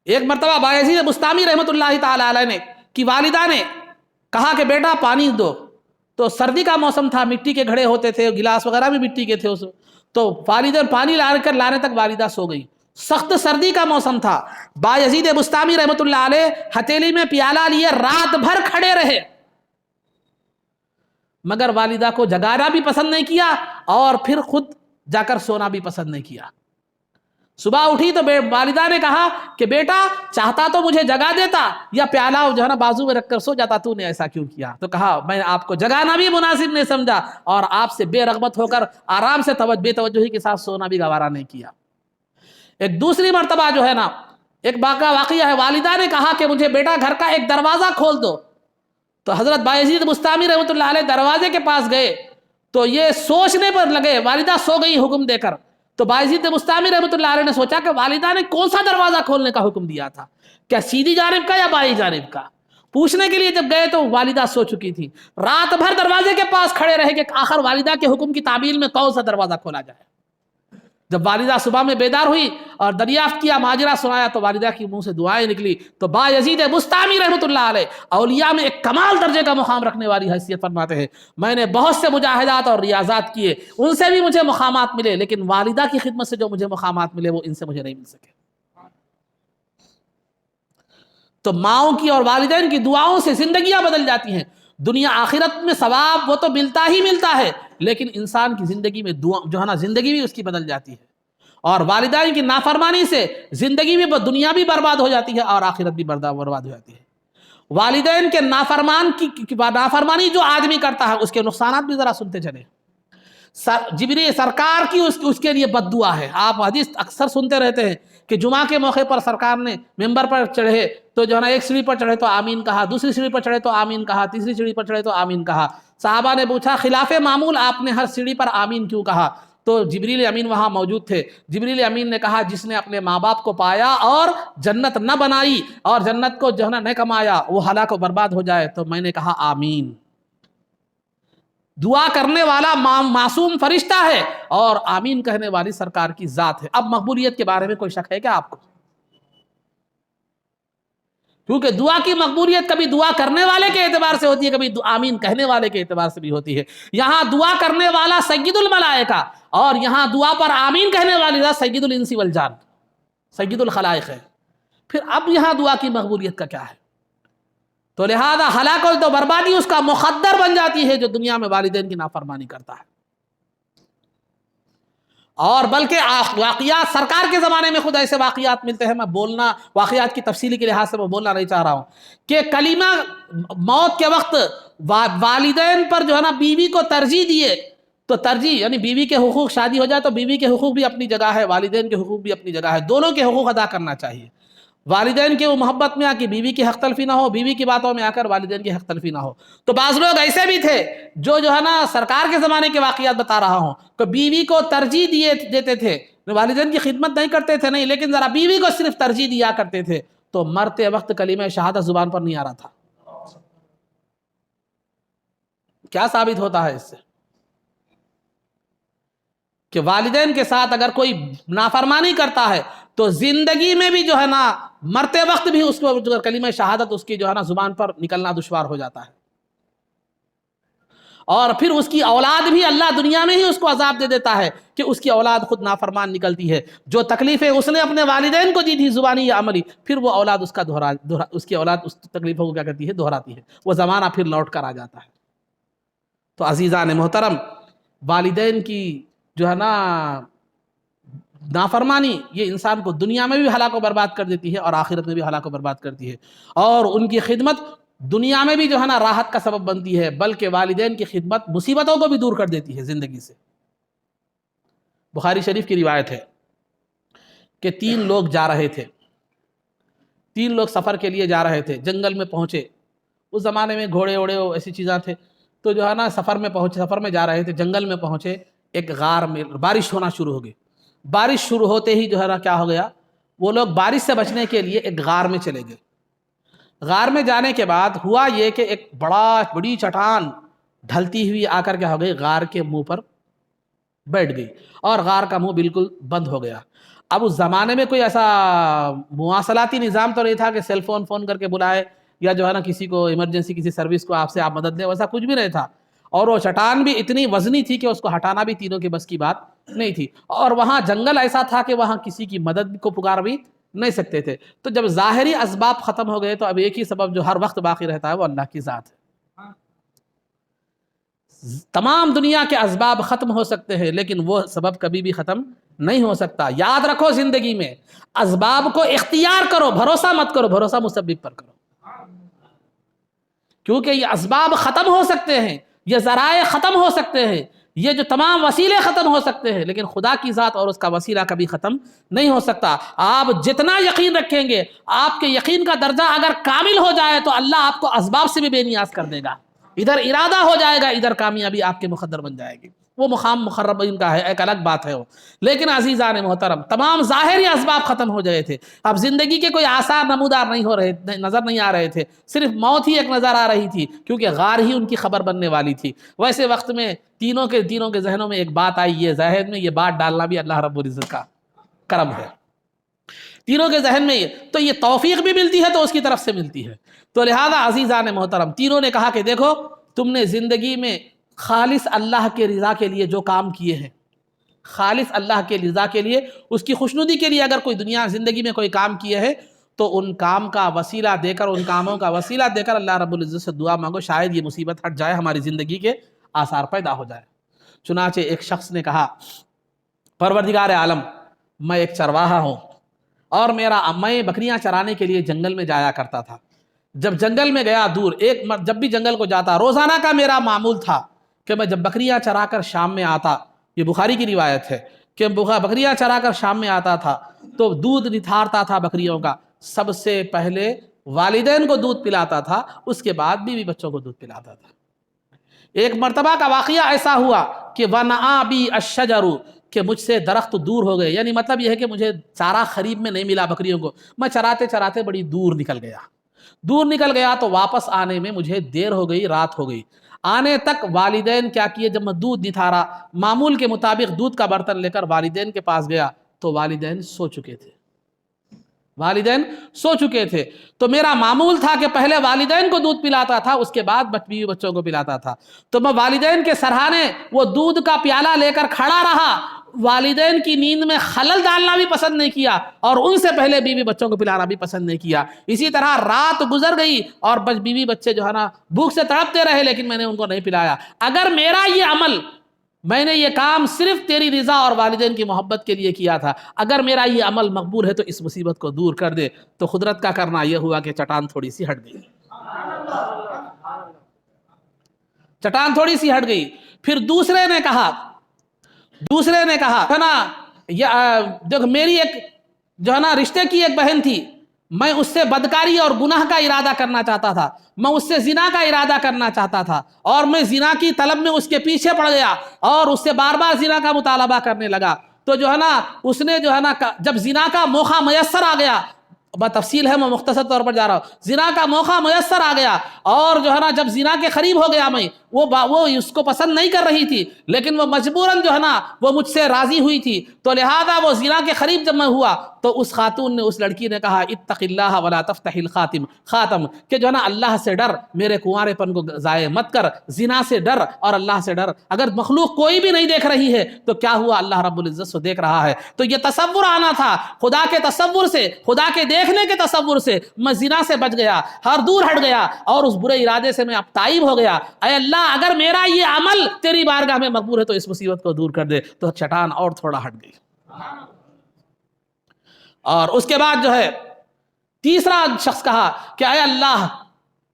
[SPEAKER 1] ایک مرتبہ بایزید بستامی رحمۃ اللہ تعالی علیہ کی والدہ نے کہا کہ بیٹا پانی دو، تو سردی کا موسم تھا، مٹی کے گھڑے ہوتے تھے، گلاس وغیرہ بھی مٹی کے تھے، تو والدین پانی لانے تک والدہ سو گئی۔ سخت سردی کا موسم تھا، بایزید بستامی رحمۃ اللہ علیہ ہتھیلی میں پیالہ لیے رات بھر کھڑے رہے، مگر والدہ کو جگانا بھی پسند نہیں کیا اور پھر خود جا کر سونا بھی پسند نہیں کیا۔ صبح اٹھی تو والدہ نے کہا کہ بیٹا چاہتا تو مجھے جگا دیتا یا پیالہ جو ہے نا بازو میں رکھ کر سو جاتا، تو نے ایسا کیوں کیا؟ تو کہا میں آپ کو جگانا بھی مناسب نہیں سمجھا اور آپ سے بے رغبت ہو کر آرام سے بے توجہی کے ساتھ سونا بھی گوارا نہیں کیا۔ ایک دوسری مرتبہ جو ہے نا ایک واقعہ ہے، والدہ نے کہا کہ مجھے بیٹا گھر کا ایک دروازہ کھول دو، تو حضرت بایزید بستامی رحمۃ اللہ علیہ دروازے کے پاس گئے تو یہ سوچنے پر لگے، والدہ سو گئی حکم دے کر، تو بایزید بستامی رحمۃ اللہ علیہ نے سوچا کہ والدہ نے کون سا دروازہ کھولنے کا حکم دیا تھا، کیا سیدھی جانب کا یا بائیں جانب کا؟ پوچھنے کے لیے جب گئے تو والدہ سو چکی تھی، رات بھر دروازے کے پاس کھڑے رہے کہ آخر والدہ کے حکم کی تعمیل میں کون سا دروازہ کھولا جائے۔ جب والدہ صبح میں بیدار ہوئی اور دریافت کیا، ماجرا سنایا، تو والدہ کی منہ سے دعائیں نکلی۔ تو بایزید بستامی رحمۃ اللہ علیہ اولیاء میں ایک کمال درجے کا مقام رکھنے والی حیثیت فرماتے ہیں، میں نے بہت سے مجاہدات اور ریاضات کیے، ان سے بھی مجھے مقامات ملے، لیکن والدہ کی خدمت سے جو مجھے مقامات ملے وہ ان سے مجھے نہیں مل سکے۔ تو ماؤں کی اور والدین کی دعاؤں سے زندگیاں بدل جاتی ہیں، دنیا آخرت میں ثواب وہ تو ملتا ہی ملتا ہے، لیکن انسان کی زندگی میں جو ہے نا زندگی بھی اس کی بدل جاتی ہے، اور والدین کی نافرمانی سے زندگی بھی دنیا بھی برباد ہو جاتی ہے اور آخرت بھی برباد ہو جاتی ہے۔ والدین کے نافرمانی جو آدمی کرتا ہے اس کے نقصانات بھی ذرا سنتے چلیں۔ جبریل سرکار کی اس کے لیے بد دعا ہے، آپ حدیث اکثر سنتے رہتے ہیں کہ جمعہ کے موقع پر سرکار نے ممبر پر چڑھے تو جو ہے نا ایک سیڑھی پر چڑھے تو آمین کہا، دوسری سیڑھی پر چڑھے تو آمین کہا، تیسری سیڑھی پر چڑھے تو آمین کہا۔ صحابہ نے پوچھا خلاف معمول آپ نے ہر سیڑھی پر آمین کیوں کہا؟ تو جبریل امین وہاں موجود تھے، جبریل امین نے کہا جس نے اپنے ماں باپ کو پایا اور جنت نہ بنائی اور جنت کو جو ہے نا نہ کمایا وہ ہلاک و برباد ہو جائے، تو میں نے کہا آمین۔ دعا کرنے والا معصوم فرشتہ ہے اور آمین کہنے والی سرکار کی ذات ہے۔ اب مقبولیت کے بارے میں کوئی شک ہے کیا آپ کو؟ کیونکہ دعا کی مقبولیت کبھی دعا کرنے والے کے اعتبار سے ہوتی ہے، کبھی آمین کہنے والے کے اعتبار سے بھی ہوتی ہے۔ یہاں دعا کرنے والا سید الملائکہ اور یہاں دعا پر آمین کہنے والی ذات سید الانس والجان، سید الخلائق ہے، پھر اب یہاں دعا کی مقبولیت کا کیا ہے؟ تو لہذا ہلاک و بربادی اس کا مقدر بن جاتی ہے جو دنیا میں والدین کی نافرمانی کرتا ہے۔ اور بلکہ واقعات سرکار کے زمانے میں خود ایسے واقعات ملتے ہیں، میں واقعات کی تفصیلی کے لحاظ سے میں بولنا نہیں چاہ رہا ہوں، کہ کلمہ موت کے وقت والدین پر جو ہے نا بیوی کو ترجیح دیے، تو ترجیح یعنی بیوی کے حقوق، شادی ہو جائے تو بیوی کے حقوق بھی اپنی جگہ ہے، والدین کے حقوق بھی اپنی جگہ ہے، دونوں کے حقوق ادا کرنا چاہیے۔ والدین کی وہ محبت میں آ کے بیوی کی حق تلفی نہ ہو، بیوی کی باتوں میں آ کر والدین کی حق تلفی نہ ہو۔ تو بعض لوگ ایسے بھی تھے جو ہے نا سرکار کے زمانے کے واقعات بتا رہا ہوں کہ بیوی کو ترجیح دیتے تھے، والدین کی خدمت نہیں کرتے تھے، نہیں، لیکن ذرا بیوی کو صرف ترجیح دیا کرتے تھے، تو مرتے وقت کلمہ شہادت زبان پر نہیں آ رہا تھا۔ کیا ثابت ہوتا ہے اس سے؟ کہ والدین کے ساتھ اگر کوئی نافرمانی کرتا ہے تو زندگی میں بھی جو ہے نا مرتے وقت بھی اس کو جو کلمہ شہادت اس کی جو ہے نا زبان پر نکلنا دشوار ہو جاتا ہے، اور پھر اس کی اولاد بھی اللہ دنیا میں ہی اس کو عذاب دے دیتا ہے کہ اس کی اولاد خود نافرمان نکلتی ہے. جو تکلیفیں اس نے اپنے والدین کو دی تھی زبانی یا عملی، پھر وہ اولاد اس کا اس کی اولاد اس تکلیفوں کو کیا کرتی ہے؟ دہراتی ہے. وہ زمانہ پھر لوٹ کر آ جاتا ہے. تو عزیزان محترم، والدین کی جو ہے نا نافرمانی یہ انسان کو دنیا میں بھی ہلاک و برباد کر دیتی ہے اور آخرت میں بھی ہلاک و برباد کرتی ہے، اور ان کی خدمت دنیا میں بھی جو ہے نا راحت کا سبب بنتی ہے، بلکہ والدین کی خدمت مصیبتوں کو بھی دور کر دیتی ہے زندگی سے. بخاری شریف کی روایت ہے کہ 3 لوگ جا رہے تھے، 3 لوگ سفر کے لیے جا رہے تھے، جنگل میں پہنچے. اس زمانے میں گھوڑے اوڑے ایسی چیزاں تھے، تو جو ہے نا سفر میں جا رہے تھے، جنگل میں پہنچے. ایک غار میں بارش ہونا شروع ہو گئی. بارش شروع ہوتے ہی جو ہے نا کیا ہو گیا، وہ لوگ بارش سے بچنے کے لیے ایک غار میں چلے گئے. غار میں جانے کے بعد ہوا یہ کہ ایک بڑی چٹان ڈھلتی ہوئی آ کر کیا ہو گئی، غار کے منہ پر بیٹھ گئی، اور غار کا منہ بالکل بند ہو گیا. اب اس زمانے میں کوئی ایسا مواصلاتی نظام تو نہیں تھا کہ سیل فون کر کے بلائے، یا جو ہے نا کسی کو ایمرجنسی کسی سروس کو آپ مدد لیں، ویسا کچھ بھی نہیں تھا. اور وہ چٹان بھی اتنی وزنی تھی کہ اس کو ہٹانا بھی تینوں کے بس کی بات نہیں تھی. اور وہاں جنگل ایسا تھا کہ وہاں کسی کی مدد کو پکار بھی نہیں سکتے تھے. تو جب ظاہری اسباب ختم ہو گئے تو اب ایک ہی سبب جو ہر وقت باقی رہتا ہے وہ اللہ کی ذات ہے. تمام دنیا کے اسباب ختم ہو سکتے ہیں لیکن وہ سبب کبھی بھی ختم نہیں ہو سکتا. یاد رکھو زندگی میں اسباب کو اختیار کرو، بھروسہ مت کرو، بھروسہ مسبب پر کرو، کیونکہ یہ اسباب ختم ہو سکتے ہیں، یہ ذرائع ختم ہو سکتے ہیں، یہ جو تمام وسیلے ختم ہو سکتے ہیں، لیکن خدا کی ذات اور اس کا وسیلہ کبھی ختم نہیں ہو سکتا. آپ جتنا یقین رکھیں گے، آپ کے یقین کا درجہ اگر کامل ہو جائے تو اللہ آپ کو اسباب سے بھی بے نیاز کر دے گا. ادھر ارادہ ہو جائے گا، ادھر کامیابی آپ کے مقدر بن جائے گی. وہ مقام مقربین کا ہے، ایک الگ بات ہے وہ. لیکن عزیزان محترم، تمام ظاہری اسباب ختم ہو گئے تھے. اب زندگی کے کوئی آثار نمودار نظر نہیں آ رہے تھے، صرف موت ہی ایک نظر آ رہی تھی، کیونکہ غار ہی ان کی خبر بننے والی تھی. ویسے وقت میں تینوں کے ذہنوں میں ایک بات آئی، یہ ذہن میں یہ بات ڈالنا بھی اللہ رب العزت کا کرم ہے. تینوں کے ذہن میں یہ توفیق بھی ملتی ہے تو اس کی طرف سے ملتی ہے. تو لہذا عزیزان محترم، تینوں نے کہا کہ دیکھو، تم نے زندگی میں خالص اللہ کے رضا کے لیے جو کام کیے ہیں، خالص اللہ کے رضا کے لیے، اس کی خوشنودی کے لیے اگر کوئی دنیا زندگی میں کوئی کام کیے ہیں تو ان کام کا وسیلہ دے کر، ان کاموں کا وسیلہ دے کر اللہ رب العزت سے دعا مانگو، شاید یہ مصیبت ہٹ جائے، ہماری زندگی کے آثار پیدا ہو جائے. چنانچہ ایک شخص نے کہا، پروردگار عالم، میں ایک چرواہا ہوں اور میں بکریاں چرانے کے لیے جنگل میں جایا کرتا تھا. جب جنگل میں گیا دور، جب بھی جنگل کو جاتا، روزانہ کا میرا معمول تھا کہ میں جب بکریاں چرا کر شام میں آتا، یہ بخاری کی روایت ہے کہ بکریاں چرا کر شام میں آتا تھا تو دودھ نتھارتا تھا بکریوں کا. سب سے پہلے والدین کو دودھ پلاتا تھا، اس کے بعد بیوی بچوں کو دودھ پلاتا تھا. ایک مرتبہ کا واقعہ ایسا ہوا کہ وَنَعَا بِي الشَّجَرُ، کہ مجھ سے درخت دور ہو گئے. یعنی مطلب یہ ہے کہ مجھے چارہ قریب میں نہیں ملا بکریوں کو، میں چراتے چراتے بڑی دور نکل گیا تو واپس آنے میں مجھے دیر ہو گئی، رات ہو گئی. آنے تک والدین کیا کیے، جب میں دودھ نتھارا، معمول کے مطابق دودھ کا برتن لے کر والدین کے پاس گیا تو والدین سو چکے تھے. تو میرا معمول تھا کہ پہلے والدین کو دودھ پلاتا تھا، اس کے بعد بیوی بچوں کو پلاتا تھا. تو میں والدین کے سرہانے وہ دودھ کا پیالہ لے کر کھڑا رہا، والدین کی نیند میں خلل ڈالنا بھی پسند نہیں کیا اور ان سے پہلے بیوی بچوں کو پلانا بھی پسند نہیں کیا. اسی طرح رات گزر گئی اور بیوی بچے جو ہے نا بھوک سے تڑپتے رہے، لیکن میں نے ان کو نہیں پلایا. اگر میرا یہ عمل، میں نے یہ کام صرف تیری رضا اور والدین کی محبت کے لیے کیا تھا، اگر میرا یہ عمل مقبول ہے تو اس مصیبت کو دور کر دے. تو قدرت کا کرنا یہ ہوا کہ چٹان تھوڑی سی ہٹ گئی. پھر دوسرے نے کہا ہے نا، دیکھ میری ایک جو ہے نا رشتے کی ایک بہن تھی، میں اس سے بدکاری اور گناہ کا ارادہ کرنا چاہتا تھا، میں اس سے زنا کا ارادہ کرنا چاہتا تھا، اور میں زنا کی طلب میں اس کے پیچھے پڑ گیا اور اس سے بار بار زنا کا مطالبہ کرنے لگا. تو جو ہے نا اس نے جو ہے نا جب زنا کا موقع میسر آ گیا، تفصیل ہے میں مختصر طور پر جا رہا ہوں. زنا کا موقع میسر آ گیا اور جو ہے نا جب زنا کے قریب ہو گیا میں وہ اس کو پسند نہیں کر رہی تھی لیکن وہ مجبوراً جو ہے نا وہ مجھ سے راضی ہوئی تھی تو لہذا وہ زنا کے قریب جب میں ہوا تو اس خاتون نے اس لڑکی نے کہا اتق اللہ ولا تفتح خاتم کہ جو ہے نا اللہ سے ڈر میرے کنوارے پن کو ضائع مت کر زنا سے ڈر اور اللہ سے ڈر. اگر مخلوق کوئی بھی نہیں دیکھ رہی ہے تو کیا ہوا اللہ رب العزت سے دیکھ رہا ہے. تو یہ تصور آنا تھا خدا کے تصور سے خدا کے دیکھنے کے تصور سے میں زنا سے بچ گیا ہر دور ہٹ گیا اور اس برے ارادے سے میں اب تائب ہو گیا. اے اللہ اگر میرا یہ عمل تیری بارگاہ میں مقبول ہے تو اس مصیبت کو دور کر دے. تو چٹان اور تھوڑا ہٹ گئی. اور اس کے بعد جو ہے تیسرا شخص کہا کہ اے اللہ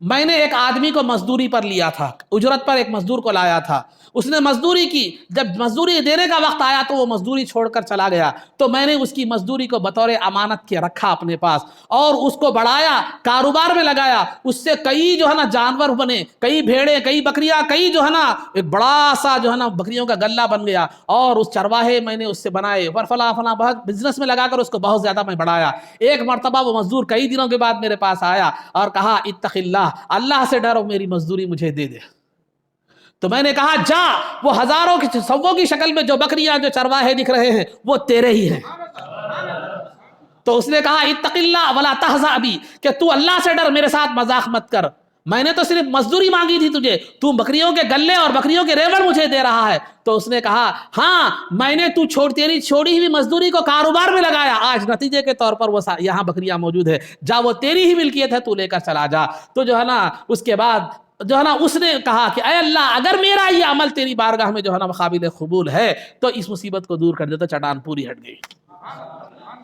[SPEAKER 1] میں نے ایک آدمی کو مزدوری پر لیا تھا اجرت پر ایک مزدور کو لایا تھا اس نے مزدوری کی جب مزدوری دینے کا وقت آیا تو وہ مزدوری چھوڑ کر چلا گیا تو میں نے اس کی مزدوری کو بطور امانت کے رکھا اپنے پاس اور اس کو بڑھایا کاروبار میں لگایا. اس سے کئی جو ہے نا جانور بنے کئی بھیڑیں کئی بکریاں کئی جو ہے نا ایک بڑا سا جو ہے نا بکریوں کا گلہ بن گیا اور اس چرواہے میں نے اس سے بنائے اور فلاں بہت بزنس میں لگا کر اس کو بہت زیادہ میں بڑھایا. ایک مرتبہ وہ مزدور کئی دنوں کے بعد میرے پاس آیا اور کہا اتق اللہ سے ڈر میری مزدوری مجھے دے دے. تو میں نے کہا جا وہ ہزاروں کی سووں کی شکل میں جو بکریاں جو چرواہے دکھ رہے ہیں وہ تیرے ہی ہیں. تو اس نے کہا اتق اللہ ولا تحزا بی کہ تو اللہ سے ڈر میرے ساتھ مذاق مت کر. میں نے تو صرف مزدوری مانگی تھی تجھے تو بکریوں کے گلے اور بکریوں کے ریوڑ مجھے دے رہا ہے. تو اس نے کہا ہاں میں نے تیری چھوڑی ہوئی مزدوری کو کاروبار میں لگایا آج نتیجے کے طور پر وہ یہاں بکریاں موجود ہے جا وہ تیری ہی ملکیت ہے تو لے کر چلا جا. تو جو ہے نا اس کے بعد جو ہے نا اس نے کہا کہ اے اللہ اگر میرا یہ عمل تیری بارگاہ میں جو ہے نا قابل قبول ہے تو اس مصیبت کو دور کر دے. تو چٹان پوری ہٹ گئی.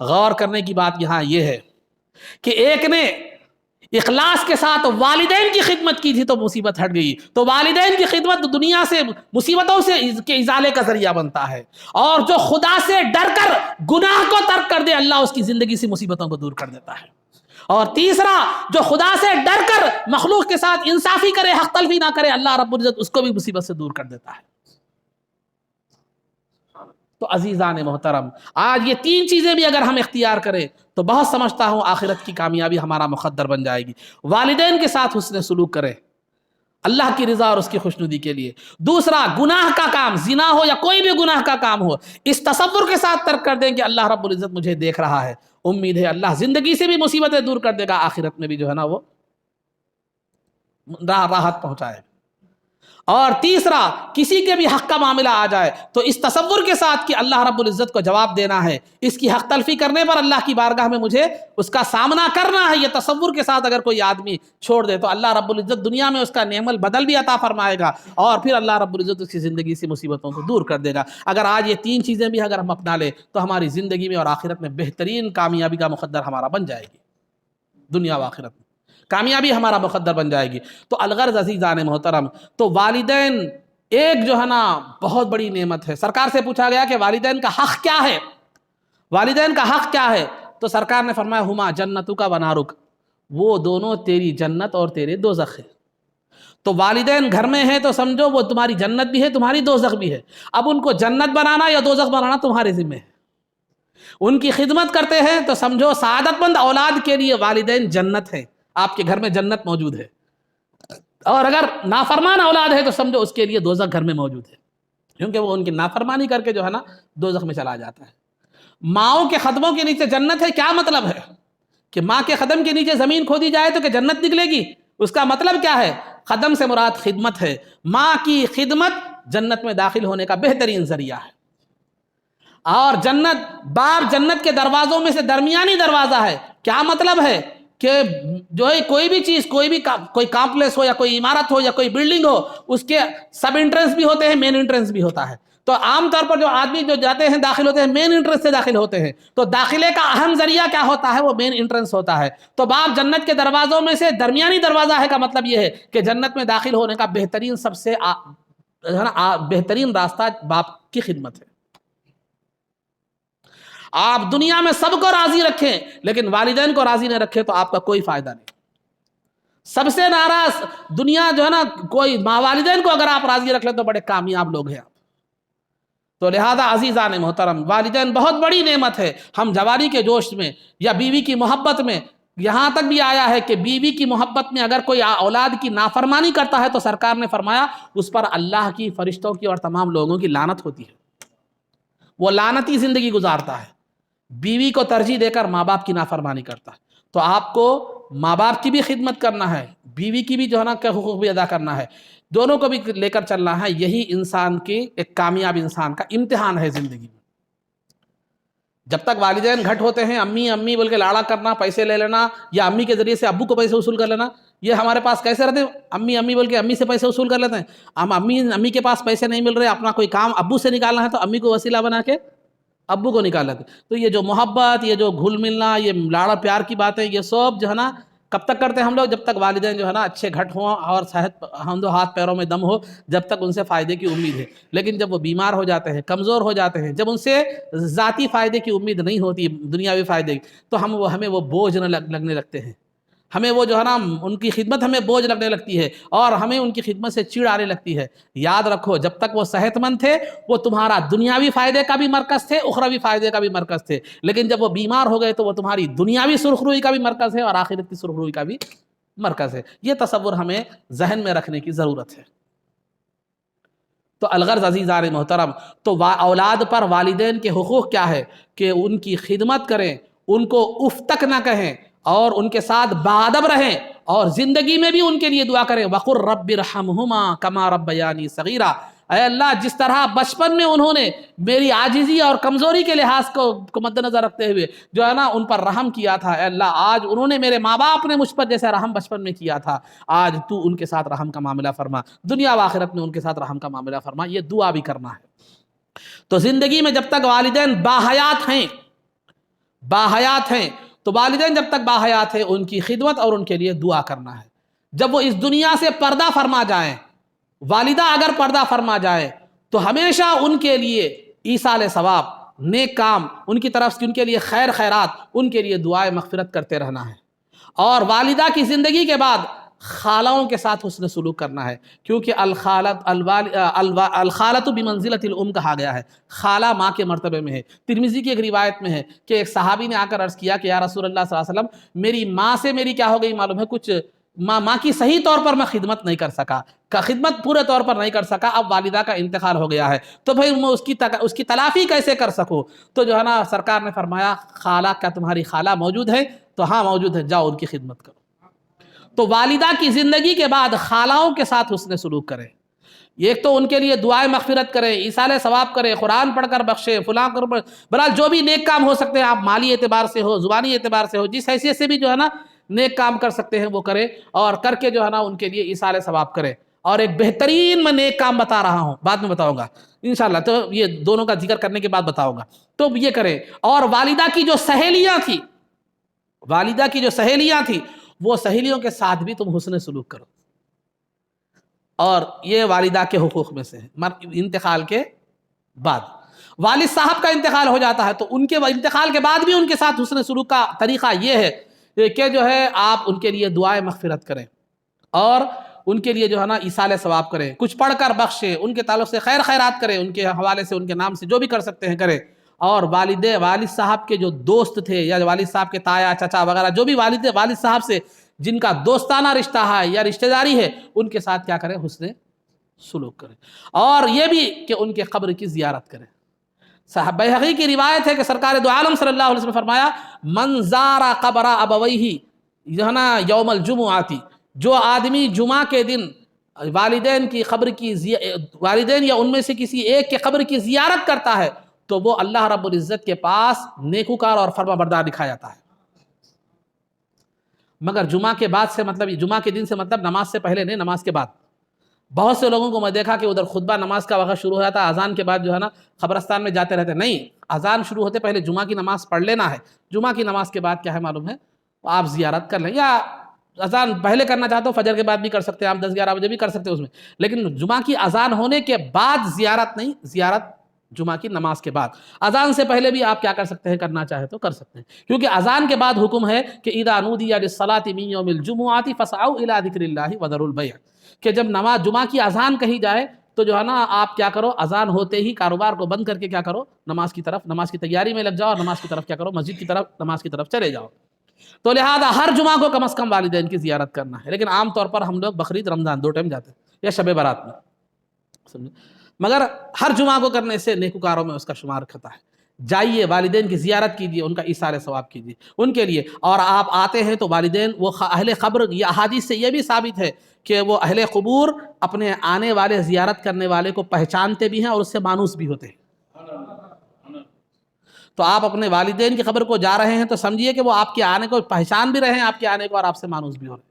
[SPEAKER 1] غور کرنے کی بات یہاں یہ ہے کہ ایک نے اخلاص کے ساتھ والدین کی خدمت کی تھی تو مصیبت ہٹ گئی. تو والدین کی خدمت دنیا سے مصیبتوں سے کے ازالے کا ذریعہ بنتا ہے اور جو خدا سے ڈر کر گناہ کو ترک کر دے اللہ اس کی زندگی سے مصیبتوں کو دور کر دیتا ہے. اور تیسرا جو خدا سے ڈر کر مخلوق کے ساتھ انصافی کرے حق تلفی نہ کرے اللہ رب العزت اس کو بھی مصیبت سے دور کر دیتا ہے. تو عزیزان محترم آج یہ تین چیزیں بھی اگر ہم اختیار کریں تو بہت سمجھتا ہوں آخرت کی کامیابی ہمارا مقدر بن جائے گی. والدین کے ساتھ حسن سلوک کریں اللہ کی رضا اور اس کی خوشنودی کے لیے. دوسرا گناہ کا کام زنا ہو یا کوئی بھی گناہ کا کام ہو اس تصور کے ساتھ ترک کر دیں کہ اللہ رب العزت مجھے دیکھ رہا ہے. امید ہے اللہ زندگی سے بھی مصیبتیں دور کر دے گا آخرت میں بھی جو ہے نا وہ راحت پہنچائے گا. اور تیسرا کسی کے بھی حق کا معاملہ آ جائے تو اس تصور کے ساتھ کہ اللہ رب العزت کو جواب دینا ہے اس کی حق تلفی کرنے پر اللہ کی بارگاہ میں مجھے اس کا سامنا کرنا ہے. یہ تصور کے ساتھ اگر کوئی آدمی چھوڑ دے تو اللہ رب العزت دنیا میں اس کا نعم البدل بھی عطا فرمائے گا اور پھر اللہ رب العزت اس کی زندگی سے مصیبتوں کو دور کر دے گا. اگر آج یہ تین چیزیں بھی اگر ہم اپنا لیں تو ہماری زندگی میں اور آخرت میں بہترین کامیابی کا مقدر ہمارا بن جائے گی. دنیا و آخرت میں کامیابی ہمارا مقدر بن جائے گی. تو الغرض عزیزان محترم تو والدین ایک جو ہے نا بہت بڑی نعمت ہے. سرکار سے پوچھا گیا کہ والدین کا حق کیا ہے والدین کا حق کیا ہے تو سرکار نے فرمایا ہما جنتک و نارک وہ دونوں تیری جنت اور تیرے دوزخ ہے. تو والدین گھر میں ہیں تو سمجھو وہ تمہاری جنت بھی ہے تمہاری دوزخ بھی ہے. اب ان کو جنت بنانا یا دوزخ بنانا تمہارے ذمہ ہے. ان کی خدمت کرتے ہیں تو سمجھو سعادت مند اولاد کے لیے والدین جنت ہے آپ کے گھر میں جنت موجود ہے اور اگر نافرمان اولاد ہے تو سمجھو اس کے لیے دوزخ گھر میں موجود ہے کیونکہ وہ ان کی نافرمانی کر کے جو ہے نا دوزخ میں چلا جاتا ہے. ماؤں کے قدموں کے نیچے جنت ہے کیا مطلب ہے کہ ماں کے قدم کے نیچے زمین کھودی جائے تو کہ جنت نکلے گی؟ اس کا مطلب کیا ہے؟ قدم سے مراد خدمت ہے. ماں کی خدمت جنت میں داخل ہونے کا بہترین ذریعہ ہے. اور جنت باپ جنت کے دروازوں میں سے درمیانی دروازہ ہے. کیا مطلب ہے کہ جو ہے کوئی بھی چیز کوئی کامپلیکس ہو یا کوئی عمارت ہو یا کوئی بلڈنگ ہو اس کے سب انٹرنس بھی ہوتے ہیں مین انٹرنس بھی ہوتا ہے. تو عام طور پر جو آدمی جو جاتے ہیں داخل ہوتے ہیں مین انٹرنس سے داخل ہوتے ہیں. تو داخلے کا اہم ذریعہ کیا ہوتا ہے؟ وہ مین انٹرنس ہوتا ہے. تو باپ جنت کے دروازوں میں سے درمیانی دروازہ ہے کا مطلب یہ ہے کہ جنت میں داخل ہونے کا بہترین سب سے بہترین راستہ باپ کی خدمت ہے. آپ دنیا میں سب کو راضی رکھیں لیکن والدین کو راضی نہ رکھیں تو آپ کا کوئی فائدہ نہیں. سب سے ناراض دنیا جو ہے نا کوئی والدین کو اگر آپ راضی رکھ لیں تو بڑے کامیاب لوگ ہیں آپ. تو لہذا عزیزان محترم، والدین بہت بڑی نعمت ہے. ہم جوانی کے جوش میں یا بیوی کی محبت میں، یہاں تک بھی آیا ہے کہ بیوی کی محبت میں اگر کوئی اولاد کی نافرمانی کرتا ہے تو سرکار نے فرمایا اس پر اللہ کی، فرشتوں کی اور تمام لوگوں کی لعنت ہوتی ہے. وہ لعنتی زندگی گزارتا ہے. بیوی کو ترجیح دے کر ماں باپ کی نافرمانی کرتا ہے. تو آپ کو ماں باپ کی بھی خدمت کرنا ہے، بیوی کی بھی جو ہے نا کہ حقوق بھی ادا کرنا ہے، دونوں کو بھی لے کر چلنا ہے. یہی انسان کی ایک کامیاب انسان کا امتحان ہے زندگی میں. جب تک والدین گھٹ ہوتے ہیں، امی امی بول کے لاڑا کرنا، پیسے لے لینا، یا امی کے ذریعے سے ابو کو پیسے وصول کر لینا. یہ ہمارے پاس کیسے رہتے ہیں؟ امی امی بول کے امی سے پیسے وصول کر لیتے ہیں. ہم امی کے پاس پیسے نہیں مل رہے، اپنا کوئی کام ابو سے نکالنا ہے تو امی کو وسیلہ بنا کے ابو کو نکال لیتے. تو یہ جو محبت، یہ جو گھل ملنا، یہ لاڑا پیار کی باتیں، یہ سب جو ہے نا کب تک کرتے ہیں ہم لوگ؟ جب تک والدین جو ہے نا اچھے گھٹ ہوں اور صحت ہاتھ پیروں میں دم ہو، جب تک ان سے فائدے کی امید ہے. لیکن جب وہ بیمار ہو جاتے ہیں، کمزور ہو جاتے ہیں، جب ان سے ذاتی فائدے کی امید نہیں ہوتی، دنیاوی فائدے کی، تو ہمیں وہ بوجھ نہ لگنے لگتے ہیں. ہمیں وہ جو ہے نا ان کی خدمت ہمیں بوجھ لگنے لگتی ہے اور ہمیں ان کی خدمت سے چڑ آنے لگتی ہے. یاد رکھو، جب تک وہ صحت مند تھے وہ تمہارا دنیاوی فائدے کا بھی مرکز تھے، اخروی فائدے کا بھی مرکز تھے. لیکن جب وہ بیمار ہو گئے تو وہ تمہاری دنیاوی سرخروئی کا بھی مرکز ہے اور آخرت کی سرخروئی کا بھی مرکز ہے. یہ تصور ہمیں ذہن میں رکھنے کی ضرورت ہے. تو الغرض عزیزان محترم، تو اولاد پر والدین کے حقوق کیا ہے کہ ان کی خدمت کریں، ان کو اف تک نہ کہیں اور ان کے ساتھ باادب رہیں، اور زندگی میں بھی ان کے لیے دعا کریں. وقر رب ارحمہما کما ربیانی صغیرا. اے اللہ، جس طرح بچپن میں انہوں نے میری عاجزی اور کمزوری کے لحاظ کو مد نظر رکھتے ہوئے جو ہے نا ان پر رحم کیا تھا، اے اللہ آج انہوں نے، میرے ماں باپ نے مجھ پر جیسے رحم بچپن میں کیا تھا، آج تو ان کے ساتھ رحم کا معاملہ فرما، دنیا و آخرت میں ان کے ساتھ رحم کا معاملہ فرما. یہ دعا بھی کرنا ہے. تو زندگی میں جب تک والدین باحیات ہیں تو والدین جب تک باحیات ہیں ان کی خدمت اور ان کے لیے دعا کرنا ہے. جب وہ اس دنیا سے پردہ فرما جائیں، والدہ اگر پردہ فرما جائے تو ہمیشہ ان کے لیے ایصال ثواب، نیک کام، ان کی طرف سے ان کے لیے خیر خیرات، ان کے لیے دعائے مغفرت کرتے رہنا ہے. اور والدہ کی زندگی کے بعد خالوں کے ساتھ حسن سلوک کرنا ہے، کیونکہ الخالۃ بمنزلۃ الام کہا گیا ہے. خالہ ماں کے مرتبے میں ہے. ترمذی کی ایک روایت میں ہے کہ ایک صحابی نے آ کر عرض کیا کہ یا رسول اللہ صلی اللہ علیہ وسلم، میری ماں سے میری کیا ہو گئی معلوم ہے، کچھ ماں کی صحیح طور پر میں خدمت نہیں کر سکا، خدمت پورے طور پر نہیں کر سکا، اب والدہ کا انتقال ہو گیا ہے، تو بھائی میں اس کی تلافی کیسے کر سکوں؟ تو جو ہے نا سرکار نے فرمایا خالہ، کیا تمہاری خالہ موجود ہے؟ تو ہاں موجود ہے، جاؤ ان کی خدمت کرو. تو والدہ کی زندگی کے بعد خالوں کے ساتھ حسن سلوک کریں. ایک تو ان کے لیے دعائیں مغفرت کریں، ایصال ثواب کریں، قرآن پڑھ کر بخشیں، فلاں برحال جو بھی نیک کام ہو سکتے ہیں، آپ مالی اعتبار سے ہو، زبانی اعتبار سے ہو، جس حیثیت سے بھی جو ہے نا نیک کام کر سکتے ہیں وہ کریں، اور کر کے جو ہے نا ان کے لیے ایصال ثواب کریں. اور ایک بہترین میں نیک کام بتا رہا ہوں، بعد میں بتاؤں گا انشاءاللہ، تو یہ دونوں کا ذکر کرنے کے بعد بتاؤں گا. تو یہ کریں. اور والدہ کی جو سہیلیاں تھیں وہ سہیلیوں کے ساتھ بھی تم حسن سلوک کرو. اور یہ والدہ کے حقوق میں سے ہے. انتقال کے بعد والد صاحب کا انتقال ہو جاتا ہے تو ان کے انتقال کے بعد بھی ان کے ساتھ حسن سلوک کا طریقہ یہ ہے کہ جو ہے آپ ان کے لیے دعائیں مغفرت کریں اور ان کے لیے جو ہے نا ایصال ثواب کریں، کچھ پڑھ کر بخشیں، ان کے تعلق سے خیر خیرات کریں، ان کے حوالے سے، ان کے نام سے جو بھی کر سکتے ہیں کریں. اور والد صاحب کے جو دوست تھے یا والد صاحب کے تایا چچا وغیرہ جو بھی والد صاحب سے جن کا دوستانہ رشتہ ہے یا رشتہ داری ہے، ان کے ساتھ کیا کریں؟ حسن سلوک کریں. اور یہ بھی کہ ان کے قبر کی زیارت کریں. بیہقی کی روایت ہے کہ سرکار دو عالم صلی اللہ علیہ وسلم نے فرمایا من زار قبر ابویہ جو ہے نا یوم الجمعہ، جو آدمی جمعہ کے دن والدین کی قبر کی والدین یا ان میں سے کسی ایک کے قبر کی زیارت کرتا ہے تو وہ اللہ رب العزت کے پاس نیکوکار اور فرما بردار لکھا جاتا ہے. مگر جمعہ کے بعد سے مطلب جمعہ کے دن سے مطلب نماز سے پہلے نہیں، نماز کے بعد. بہت سے لوگوں کو میں دیکھا کہ ادھر خطبہ نماز کا وقت شروع ہو جاتا ہے، اذان کے بعد جو ہے نا قبرستان میں جاتے رہتے. نہیں، اذان شروع ہوتے پہلے جمعہ کی نماز پڑھ لینا ہے. جمعہ کی نماز کے بعد کیا ہے معلوم ہے، آپ زیارت کر لیں، یا اذان پہلے کرنا چاہتے ہو فجر کے بعد بھی کر سکتے ہیں، آپ 10-11 بجے بھی کر سکتے ہیں اس میں. لیکن جمعہ کی اذان ہونے کے بعد زیارت نہیں، زیارت جمعہ کی نماز کے بعد. اذان سے پہلے بھی آپ کیا کر سکتے ہیں، کرنا چاہے تو کر سکتے ہیں، کیونکہ اذان کے بعد حکم ہے کہ اذا نودی للصلاۃ من یوم الجمعۃ فاسعوا الی ذکر اللہ وذروا البیع، کہ جب نماز جمعہ کی اذان کہی جائے تو جو ہے نا آپ کیا کرو، اذان ہوتے ہی کاروبار کو بند کر کے کیا کرو، نماز کی طرف، نماز کی تیاری میں لگ جاؤ، اور نماز کی طرف کیا کرو، مسجد کی طرف، نماز کی طرف چلے جاؤ۔ تو لہٰذا ہر جمعہ کو کم از کم والدین کی زیارت کرنا ہے، لیکن عام طور پر ہم لوگ بقرعید رمضان 2 ٹائم جاتے ہیں یا شب برات میں، سمجھے، مگر ہر جمعہ کو کرنے سے نیکوکاروں میں اس کا شمار کھتا ہے۔ جائیے والدین کی زیارت کیجیے، ان کا ایثار ثواب کیجیے ان کے لیے، اور آپ آتے ہیں تو والدین وہ اہل قبر، یہ احادیث سے یہ بھی ثابت ہے کہ وہ اہل قبور اپنے آنے والے زیارت کرنے والے کو پہچانتے بھی ہیں اور اس سے مانوس بھی ہوتے ہیں۔ تو آپ اپنے والدین کی قبر کو جا رہے ہیں تو سمجھیے کہ وہ آپ کے آنے کو پہچان بھی رہے ہیں، آپ کے آنے کو، اور آپ سے مانوس بھی ہو رہے ہیں۔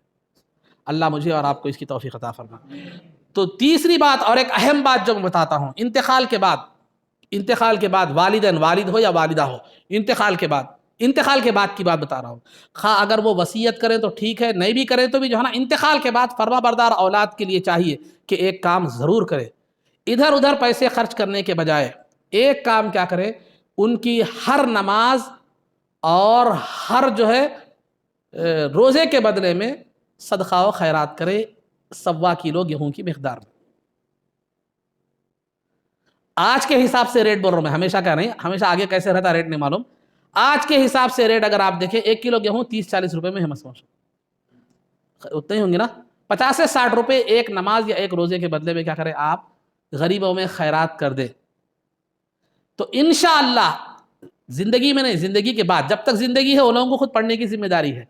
[SPEAKER 1] اللہ مجھے اور آپ کو اس کی توفیق عطا فرمائے۔ تو تیسری بات اور ایک اہم بات جو میں بتاتا ہوں، انتقال کے بعد والدین، والد ہو یا والدہ ہو، انتقال کے بعد کی بات بتا رہا ہوں۔ خواہ اگر وہ وصیت کریں تو ٹھیک ہے، نہیں بھی کریں تو بھی جو ہے نا، انتقال کے بعد فرما بردار اولاد کے لیے چاہیے کہ ایک کام ضرور کرے، ادھر ادھر پیسے خرچ کرنے کے بجائے ایک کام کیا کرے، ان کی ہر نماز اور ہر جو ہے روزے کے بدلے میں صدقہ و خیرات کرے 1.25 کلو گیہوں کی مقدار میں۔ آج کے حساب سے ریٹ بول رہا ہوں میں، ہمیشہ کا نہیں، ہمیشہ آگے کیسے رہتا ریٹ نہیں معلوم، آج کے حساب سے ریٹ اگر آپ دیکھیں 1 کلو گیہوں 30-40 روپے میں ہے، اتنے ہی ہوں گے نا، 50 سے 60 روپے ایک نماز یا ایک روزے کے بدلے میں کیا کریں آپ، غریبوں میں خیرات کر دیں، تو انشاءاللہ زندگی میں نہیں، زندگی کے بعد، جب تک زندگی ہے وہ لوگوں کو خود پڑھنے کی ذمہ داری ہے،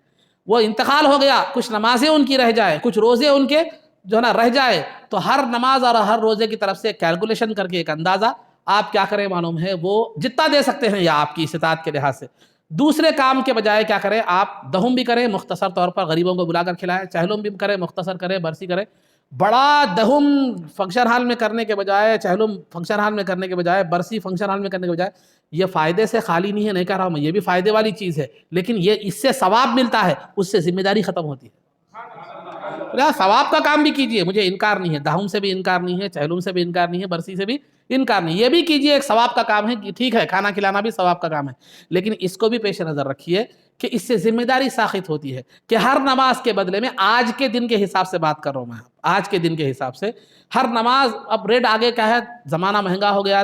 [SPEAKER 1] وہ انتقال ہو گیا، کچھ نمازیں ان کی رہ جائے، کچھ روزے ان کے جو ہے نا رہ جائے، تو ہر نماز اور ہر روزے کی طرف سے کیلکولیشن کر کے ایک اندازہ آپ کیا کریں معلوم ہے، وہ جتنا دے سکتے ہیں یا آپ کی استطاعت کے لحاظ سے، دوسرے کام کے بجائے کیا کریں آپ، دہم بھی کریں، مختصر طور پر غریبوں کو بلا کر کھلائیں، چہلم بھی کریں، مختصر کریں، برسی کریں، بڑا دہم فنکشن ہال میں کرنے کے بجائے، چہلم فنکشن ہال میں کرنے کے بجائے، برسی فنکشن ہال میں کرنے کے بجائے، یہ فائدے سے خالی نہیں ہے، نہیں کہہ رہا ہوں میں، یہ بھی فائدے والی چیز ہے، لیکن یہ اس سے ثواب ملتا ہے، اس سے ذمہ داری ختم ہوتی ہے۔ ثواب کا کام بھی کیجئے، مجھے انکار نہیں ہے، دہم سے بھی انکار نہیں ہے، چہلم سے بھی انکار نہیں ہے، برسی سے بھی انکار نہیں، یہ بھی کیجئے، ایک ثواب کا کام ہے، ٹھیک ہے، کھانا کھلانا بھی ثواب کا کام ہے، لیکن اس کو بھی پیش نظر رکھیے کہ اس سے ذمہ داری ساخت ہوتی ہے کہ ہر نماز کے بدلے میں، آج کے دن کے حساب سے بات کر رہا ہوں میں، آج کے دن کے حساب سے ہر نماز، اب ریٹ آگے کیا ہے، زمانہ مہنگا ہو گیا،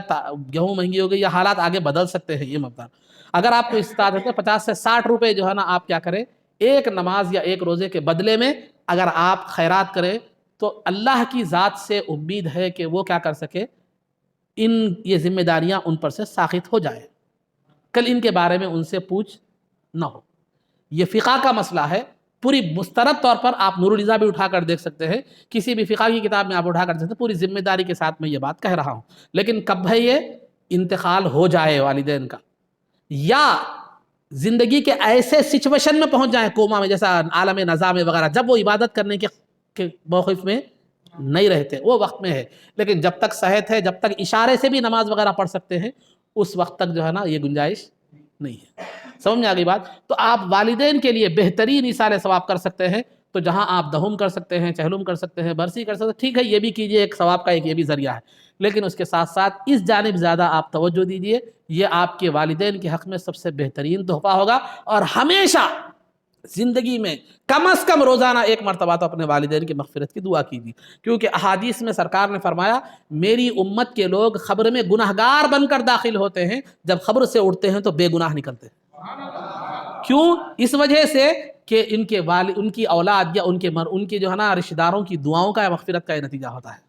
[SPEAKER 1] گیہوں مہنگی ہو گئی، یا حالات آگے بدل سکتے ہیں، یہ مقدار اگر آپ کو استطاعت ہے 50 سے 60 روپے جو ہے نا آپ کیا کریں، ایک نماز یا ایک روزے کے بدلے میں اگر آپ خیرات کریں تو اللہ کی ذات سے امید ہے کہ وہ کیا کر سکے، یہ ذمہ داریاں ان پر سے ساخت ہو جائے، کل ان کے بارے میں ان سے پوچھ نہ ہو۔ یہ فقہ کا مسئلہ ہے، پوری مسترد طور پر آپ نور العزا بھی اٹھا کر دیکھ سکتے ہیں، کسی بھی فقہ کی کتاب میں آپ اٹھا کر دیکھ سکتے ہیں، پوری ذمہ داری کے ساتھ میں یہ بات کہہ رہا ہوں، لیکن کب ہے یہ انتقال ہو جائے والدین کا، یا زندگی کے ایسے سچویشن میں پہنچ جائیں، کوما میں، جیسا عالم نظام وغیرہ، جب وہ عبادت کرنے کے موقف میں نہیں رہتے، وہ وقت میں ہے، لیکن جب تک صحت ہے، جب تک اشارے سے بھی نماز وغیرہ پڑھ سکتے ہیں، اس وقت تک جو ہے نا یہ گنجائش نہیں ہے۔ سمجھ میں آ گئی بات؟ تو آپ والدین کے لیے بہترین ایصال ثواب کر سکتے ہیں، تو جہاں آپ دہم کر سکتے ہیں، چہلم کر سکتے ہیں، برسی کر سکتے ہیں، ٹھیک ہے، یہ بھی کیجئے، ایک ثواب کا ایک یہ بھی ذریعہ ہے، لیکن اس کے ساتھ ساتھ اس جانب زیادہ آپ توجہ دیجئے، یہ آپ کے والدین کے حق میں سب سے بہترین تحفہ ہوگا، اور ہمیشہ زندگی میں کم از کم روزانہ ایک مرتبہ تو اپنے والدین کی مغفرت کی دعا کیجیے، کیونکہ احادیث میں سرکار نے فرمایا میری امت کے لوگ قبر میں گناہگار بن کر داخل ہوتے ہیں، جب قبر سے اٹھتے ہیں تو بے گناہ نکلتے ہیں۔ کیوں؟ اس وجہ سے کہ ان کی اولاد یا ان کے جو ہے نا رشتہ داروں کی دعاؤں کا یا مغفرت کا یہ نتیجہ ہوتا ہے۔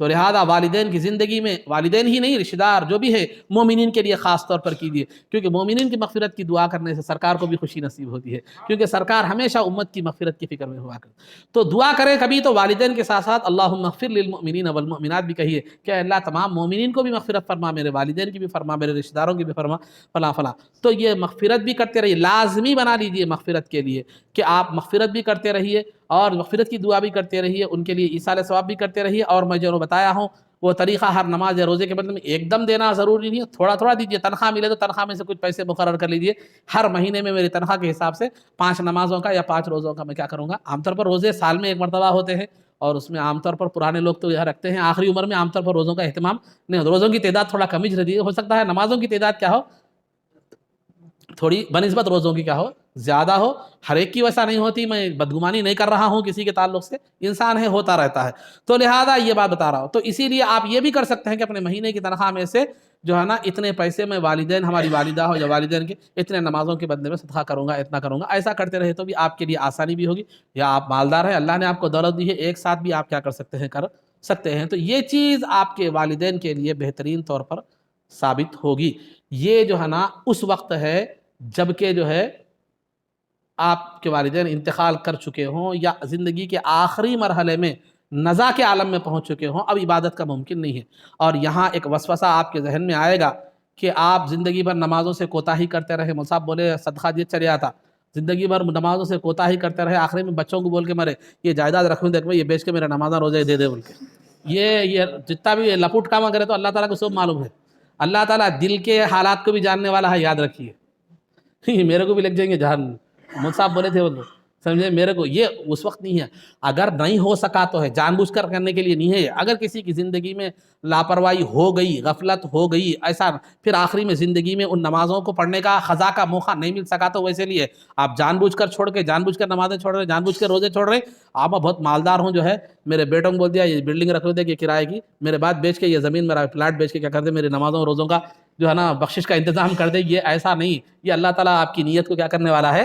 [SPEAKER 1] تو لہذا والدین کی زندگی میں، والدین ہی نہیں، رشتہ دار جو بھی ہے، مومنین کے لیے خاص طور پر کیجیے، کیونکہ مومنین کی مغفرت کی دعا کرنے سے سرکار کو بھی خوشی نصیب ہوتی ہے، کیونکہ سرکار ہمیشہ امت کی مغفرت کی فکر میں ہوا کرتے۔ تو دعا کریں کبھی تو والدین کے ساتھ ساتھ اللہم اغفر للمؤمنین والمؤمنات بھی کہیے کہ اللہ تمام مومنین کو بھی مغفرت فرما، میرے والدین کی بھی فرما، میرے رشتہ داروں کی بھی فرما، فلاں فلاں۔ تو یہ مغفرت بھی کرتے رہیے، لازمی بنا لیجیے مغفرت کے لیے کہ آپ مغفرت بھی کرتے رہیے اور مغفرت کی دعا بھی کرتے رہیے، ان کے لیے ایصال ثواب بھی کرتے رہیے، اور میں جو بتایا ہوں وہ طریقہ ہر نماز یا روزے کے بدلے میں ایک دم دینا ضروری نہیں ہے، تھوڑا تھوڑا دیجیے، تنخواہ ملے تو تنخواہ میں سے کچھ پیسے مقرر کر لیجیے، ہر مہینے میں میری تنخواہ کے حساب سے 5 نمازوں کا یا 5 روزوں کا میں کیا کروں گا، عام طور پر روزے سال میں ایک مرتبہ ہوتے ہیں، اور اس میں عام طور پر پرانے لوگ تو یہ رکھتے ہیں، آخری عمر میں عام طور پر روزوں کا اہتمام نہیں ہوتا، روزوں کی تعداد تھوڑا کم ہی رہتی ہے، ہو سکتا ہے نمازوں کی تعداد کیا ہو، تھوڑی بنسبت روزوں کی کیا ہو زیادہ ہو، ہر ایک کی ویسا نہیں ہوتی، میں بدگمانی نہیں کر رہا ہوں کسی کے تعلق سے، انسان ہے ہوتا رہتا ہے، تو لہذا یہ بات بتا رہا ہوں۔ تو اسی لیے آپ یہ بھی کر سکتے ہیں کہ اپنے مہینے کی تنخواہ میں سے جو ہے نا اتنے پیسے میں والدین، ہماری والدہ ہو یا والدین کے اتنے نمازوں کے بدلے میں صدقہ کروں گا، اتنا کروں گا، ایسا کرتے رہے تو بھی آپ کے لیے آسانی بھی ہوگی، یا آپ مالدار ہیں، اللہ نے آپ کو دولت دی ہے، ایک ساتھ بھی آپ کیا کر سکتے ہیں، کر سکتے ہیں، تو یہ چیز آپ کے والدین کے لیے بہترین طور پر ثابت ہوگی۔ یہ جو ہے نا اس وقت ہے جب کہ جو ہے آپ کے والدین انتقال کر چکے ہوں یا زندگی کے آخری مرحلے میں نزا کے عالم میں پہنچ چکے ہوں، اب عبادت کا ممکن نہیں ہے۔ اور یہاں ایک وسوسہ آپ کے ذہن میں آئے گا کہ آپ زندگی بھر نمازوں سے کوتاہی کرتے رہے، مول صاحب بولے صدقہ دیے چلے آتا، زندگی بھر نمازوں سے کوتاہی کرتے رہے، آخری میں بچوں کو بول کے مرے یہ جائیداد رکھوں دیکھ میں یہ بیچ کے میرا نمازہ روزے دے دے بول کے، یہ جتنا بھی لپوٹ کام کرے تو اللہ تعالیٰ کو سب معلوم ہے، اللہ تعالیٰ دل کے حالات کو بھی جاننے والا ہے، یاد رکھیے، میرے کو بھی لگ جائیں گے جہنم، مول صاحب بولے تھے وہ لوگ، سمجھے، میرے کو یہ اس وقت نہیں ہے، اگر نہیں ہو سکا تو ہے، جان بوجھ کر کرنے کے لیے نہیں ہے، اگر کسی کی زندگی میں لاپرواہی ہو گئی، غفلت ہو گئی، ایسا پھر آخری میں زندگی میں ان نمازوں کو پڑھنے کا قضا کا موقع نہیں مل سکا تو ویسے لیے آپ جان بوجھ کر چھوڑ کے، جان بوجھ کر نمازیں چھوڑ رہے، جان بوجھ کے روزے چھوڑ رہے، آپ بہت مالدار ہوں جو ہے، میرے بیٹوں کو بول دیا یہ بلڈنگ رکھ دے کہ کرائے کی، میرے بعد بیچ کے یہ زمین میرا پلاٹ بیچ کے کیا کر دے، میری نمازوں روزوں کا جو ہے نا بخشش کا انتظام کر دے، یہ ایسا نہیں، یہ اللہ تعالیٰ آپ کی نیت کو کیا کرنے والا ہے،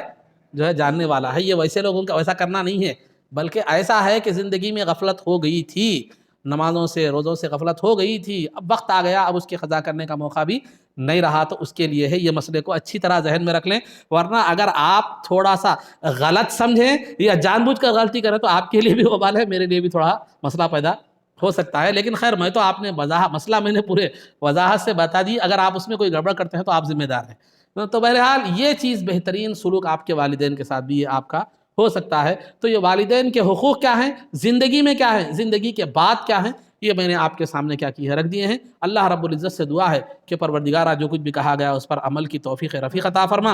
[SPEAKER 1] جو ہے جاننے والا ہے، یہ ویسے لوگوں کا ویسا کرنا نہیں ہے، بلکہ ایسا ہے کہ زندگی میں غفلت ہو گئی تھی، نمازوں سے روزوں سے غفلت ہو گئی تھی، اب وقت آ گیا، اب اس کی قضا کرنے کا موقع بھی نہیں رہا، تو اس کے لیے ہے، یہ مسئلے کو اچھی طرح ذہن میں رکھ لیں، ورنہ اگر آپ تھوڑا سا غلط سمجھیں یا جان بوجھ کر غلطی کریں تو آپ کے لیے بھی وبال ہے، میرے لیے بھی تھوڑا مسئلہ پیدا ہو سکتا ہے، لیکن خیر میں تو آپ نے مسئلہ میں نے پورے وضاحت سے بتا دی، اگر آپ اس میں کوئی گڑبڑ کرتے ہیں تو آپ ذمہ دار ہیں، تو بہرحال یہ چیز بہترین سلوک آپ کے والدین کے ساتھ بھی یہ آپ کا ہو سکتا ہے، تو یہ والدین کے حقوق کیا ہیں، زندگی میں کیا ہیں، زندگی کے بعد کیا ہیں، یہ میں نے آپ کے سامنے کیا کی ہے، رکھ دیے ہیں۔ اللہ رب العزت سے دعا ہے کہ پروردگارہ جو کچھ بھی کہا گیا اس پر عمل کی توفیق رفیق عطا فرما،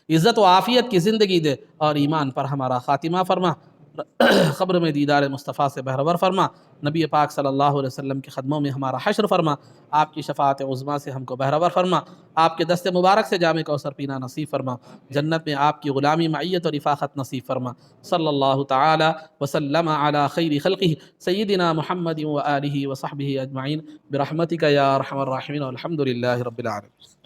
[SPEAKER 1] عزت و عافیت کی زندگی دے اور ایمان پر ہمارا خاتمہ فرما، قبر میں دیدار مصطفیٰ سے بہرور فرما، نبی پاک صلی اللہ علیہ وسلم کے قدموں میں ہمارا حشر فرما، آپ کی شفاعت عظمیٰ سے ہم کو بہرور فرما، آپ کے دست مبارک سے جام کوثر پینا نصیب فرما، جنت میں آپ کی غلامی معیت اور رفاقت نصیب فرما، صلی اللہ تعالی وسلم علی خیر خلقہ سیدنا محمد و آلہ و صحبہ اجمعین برحمتک یا ارحم الراحمین والحمد للہ رب العالمین۔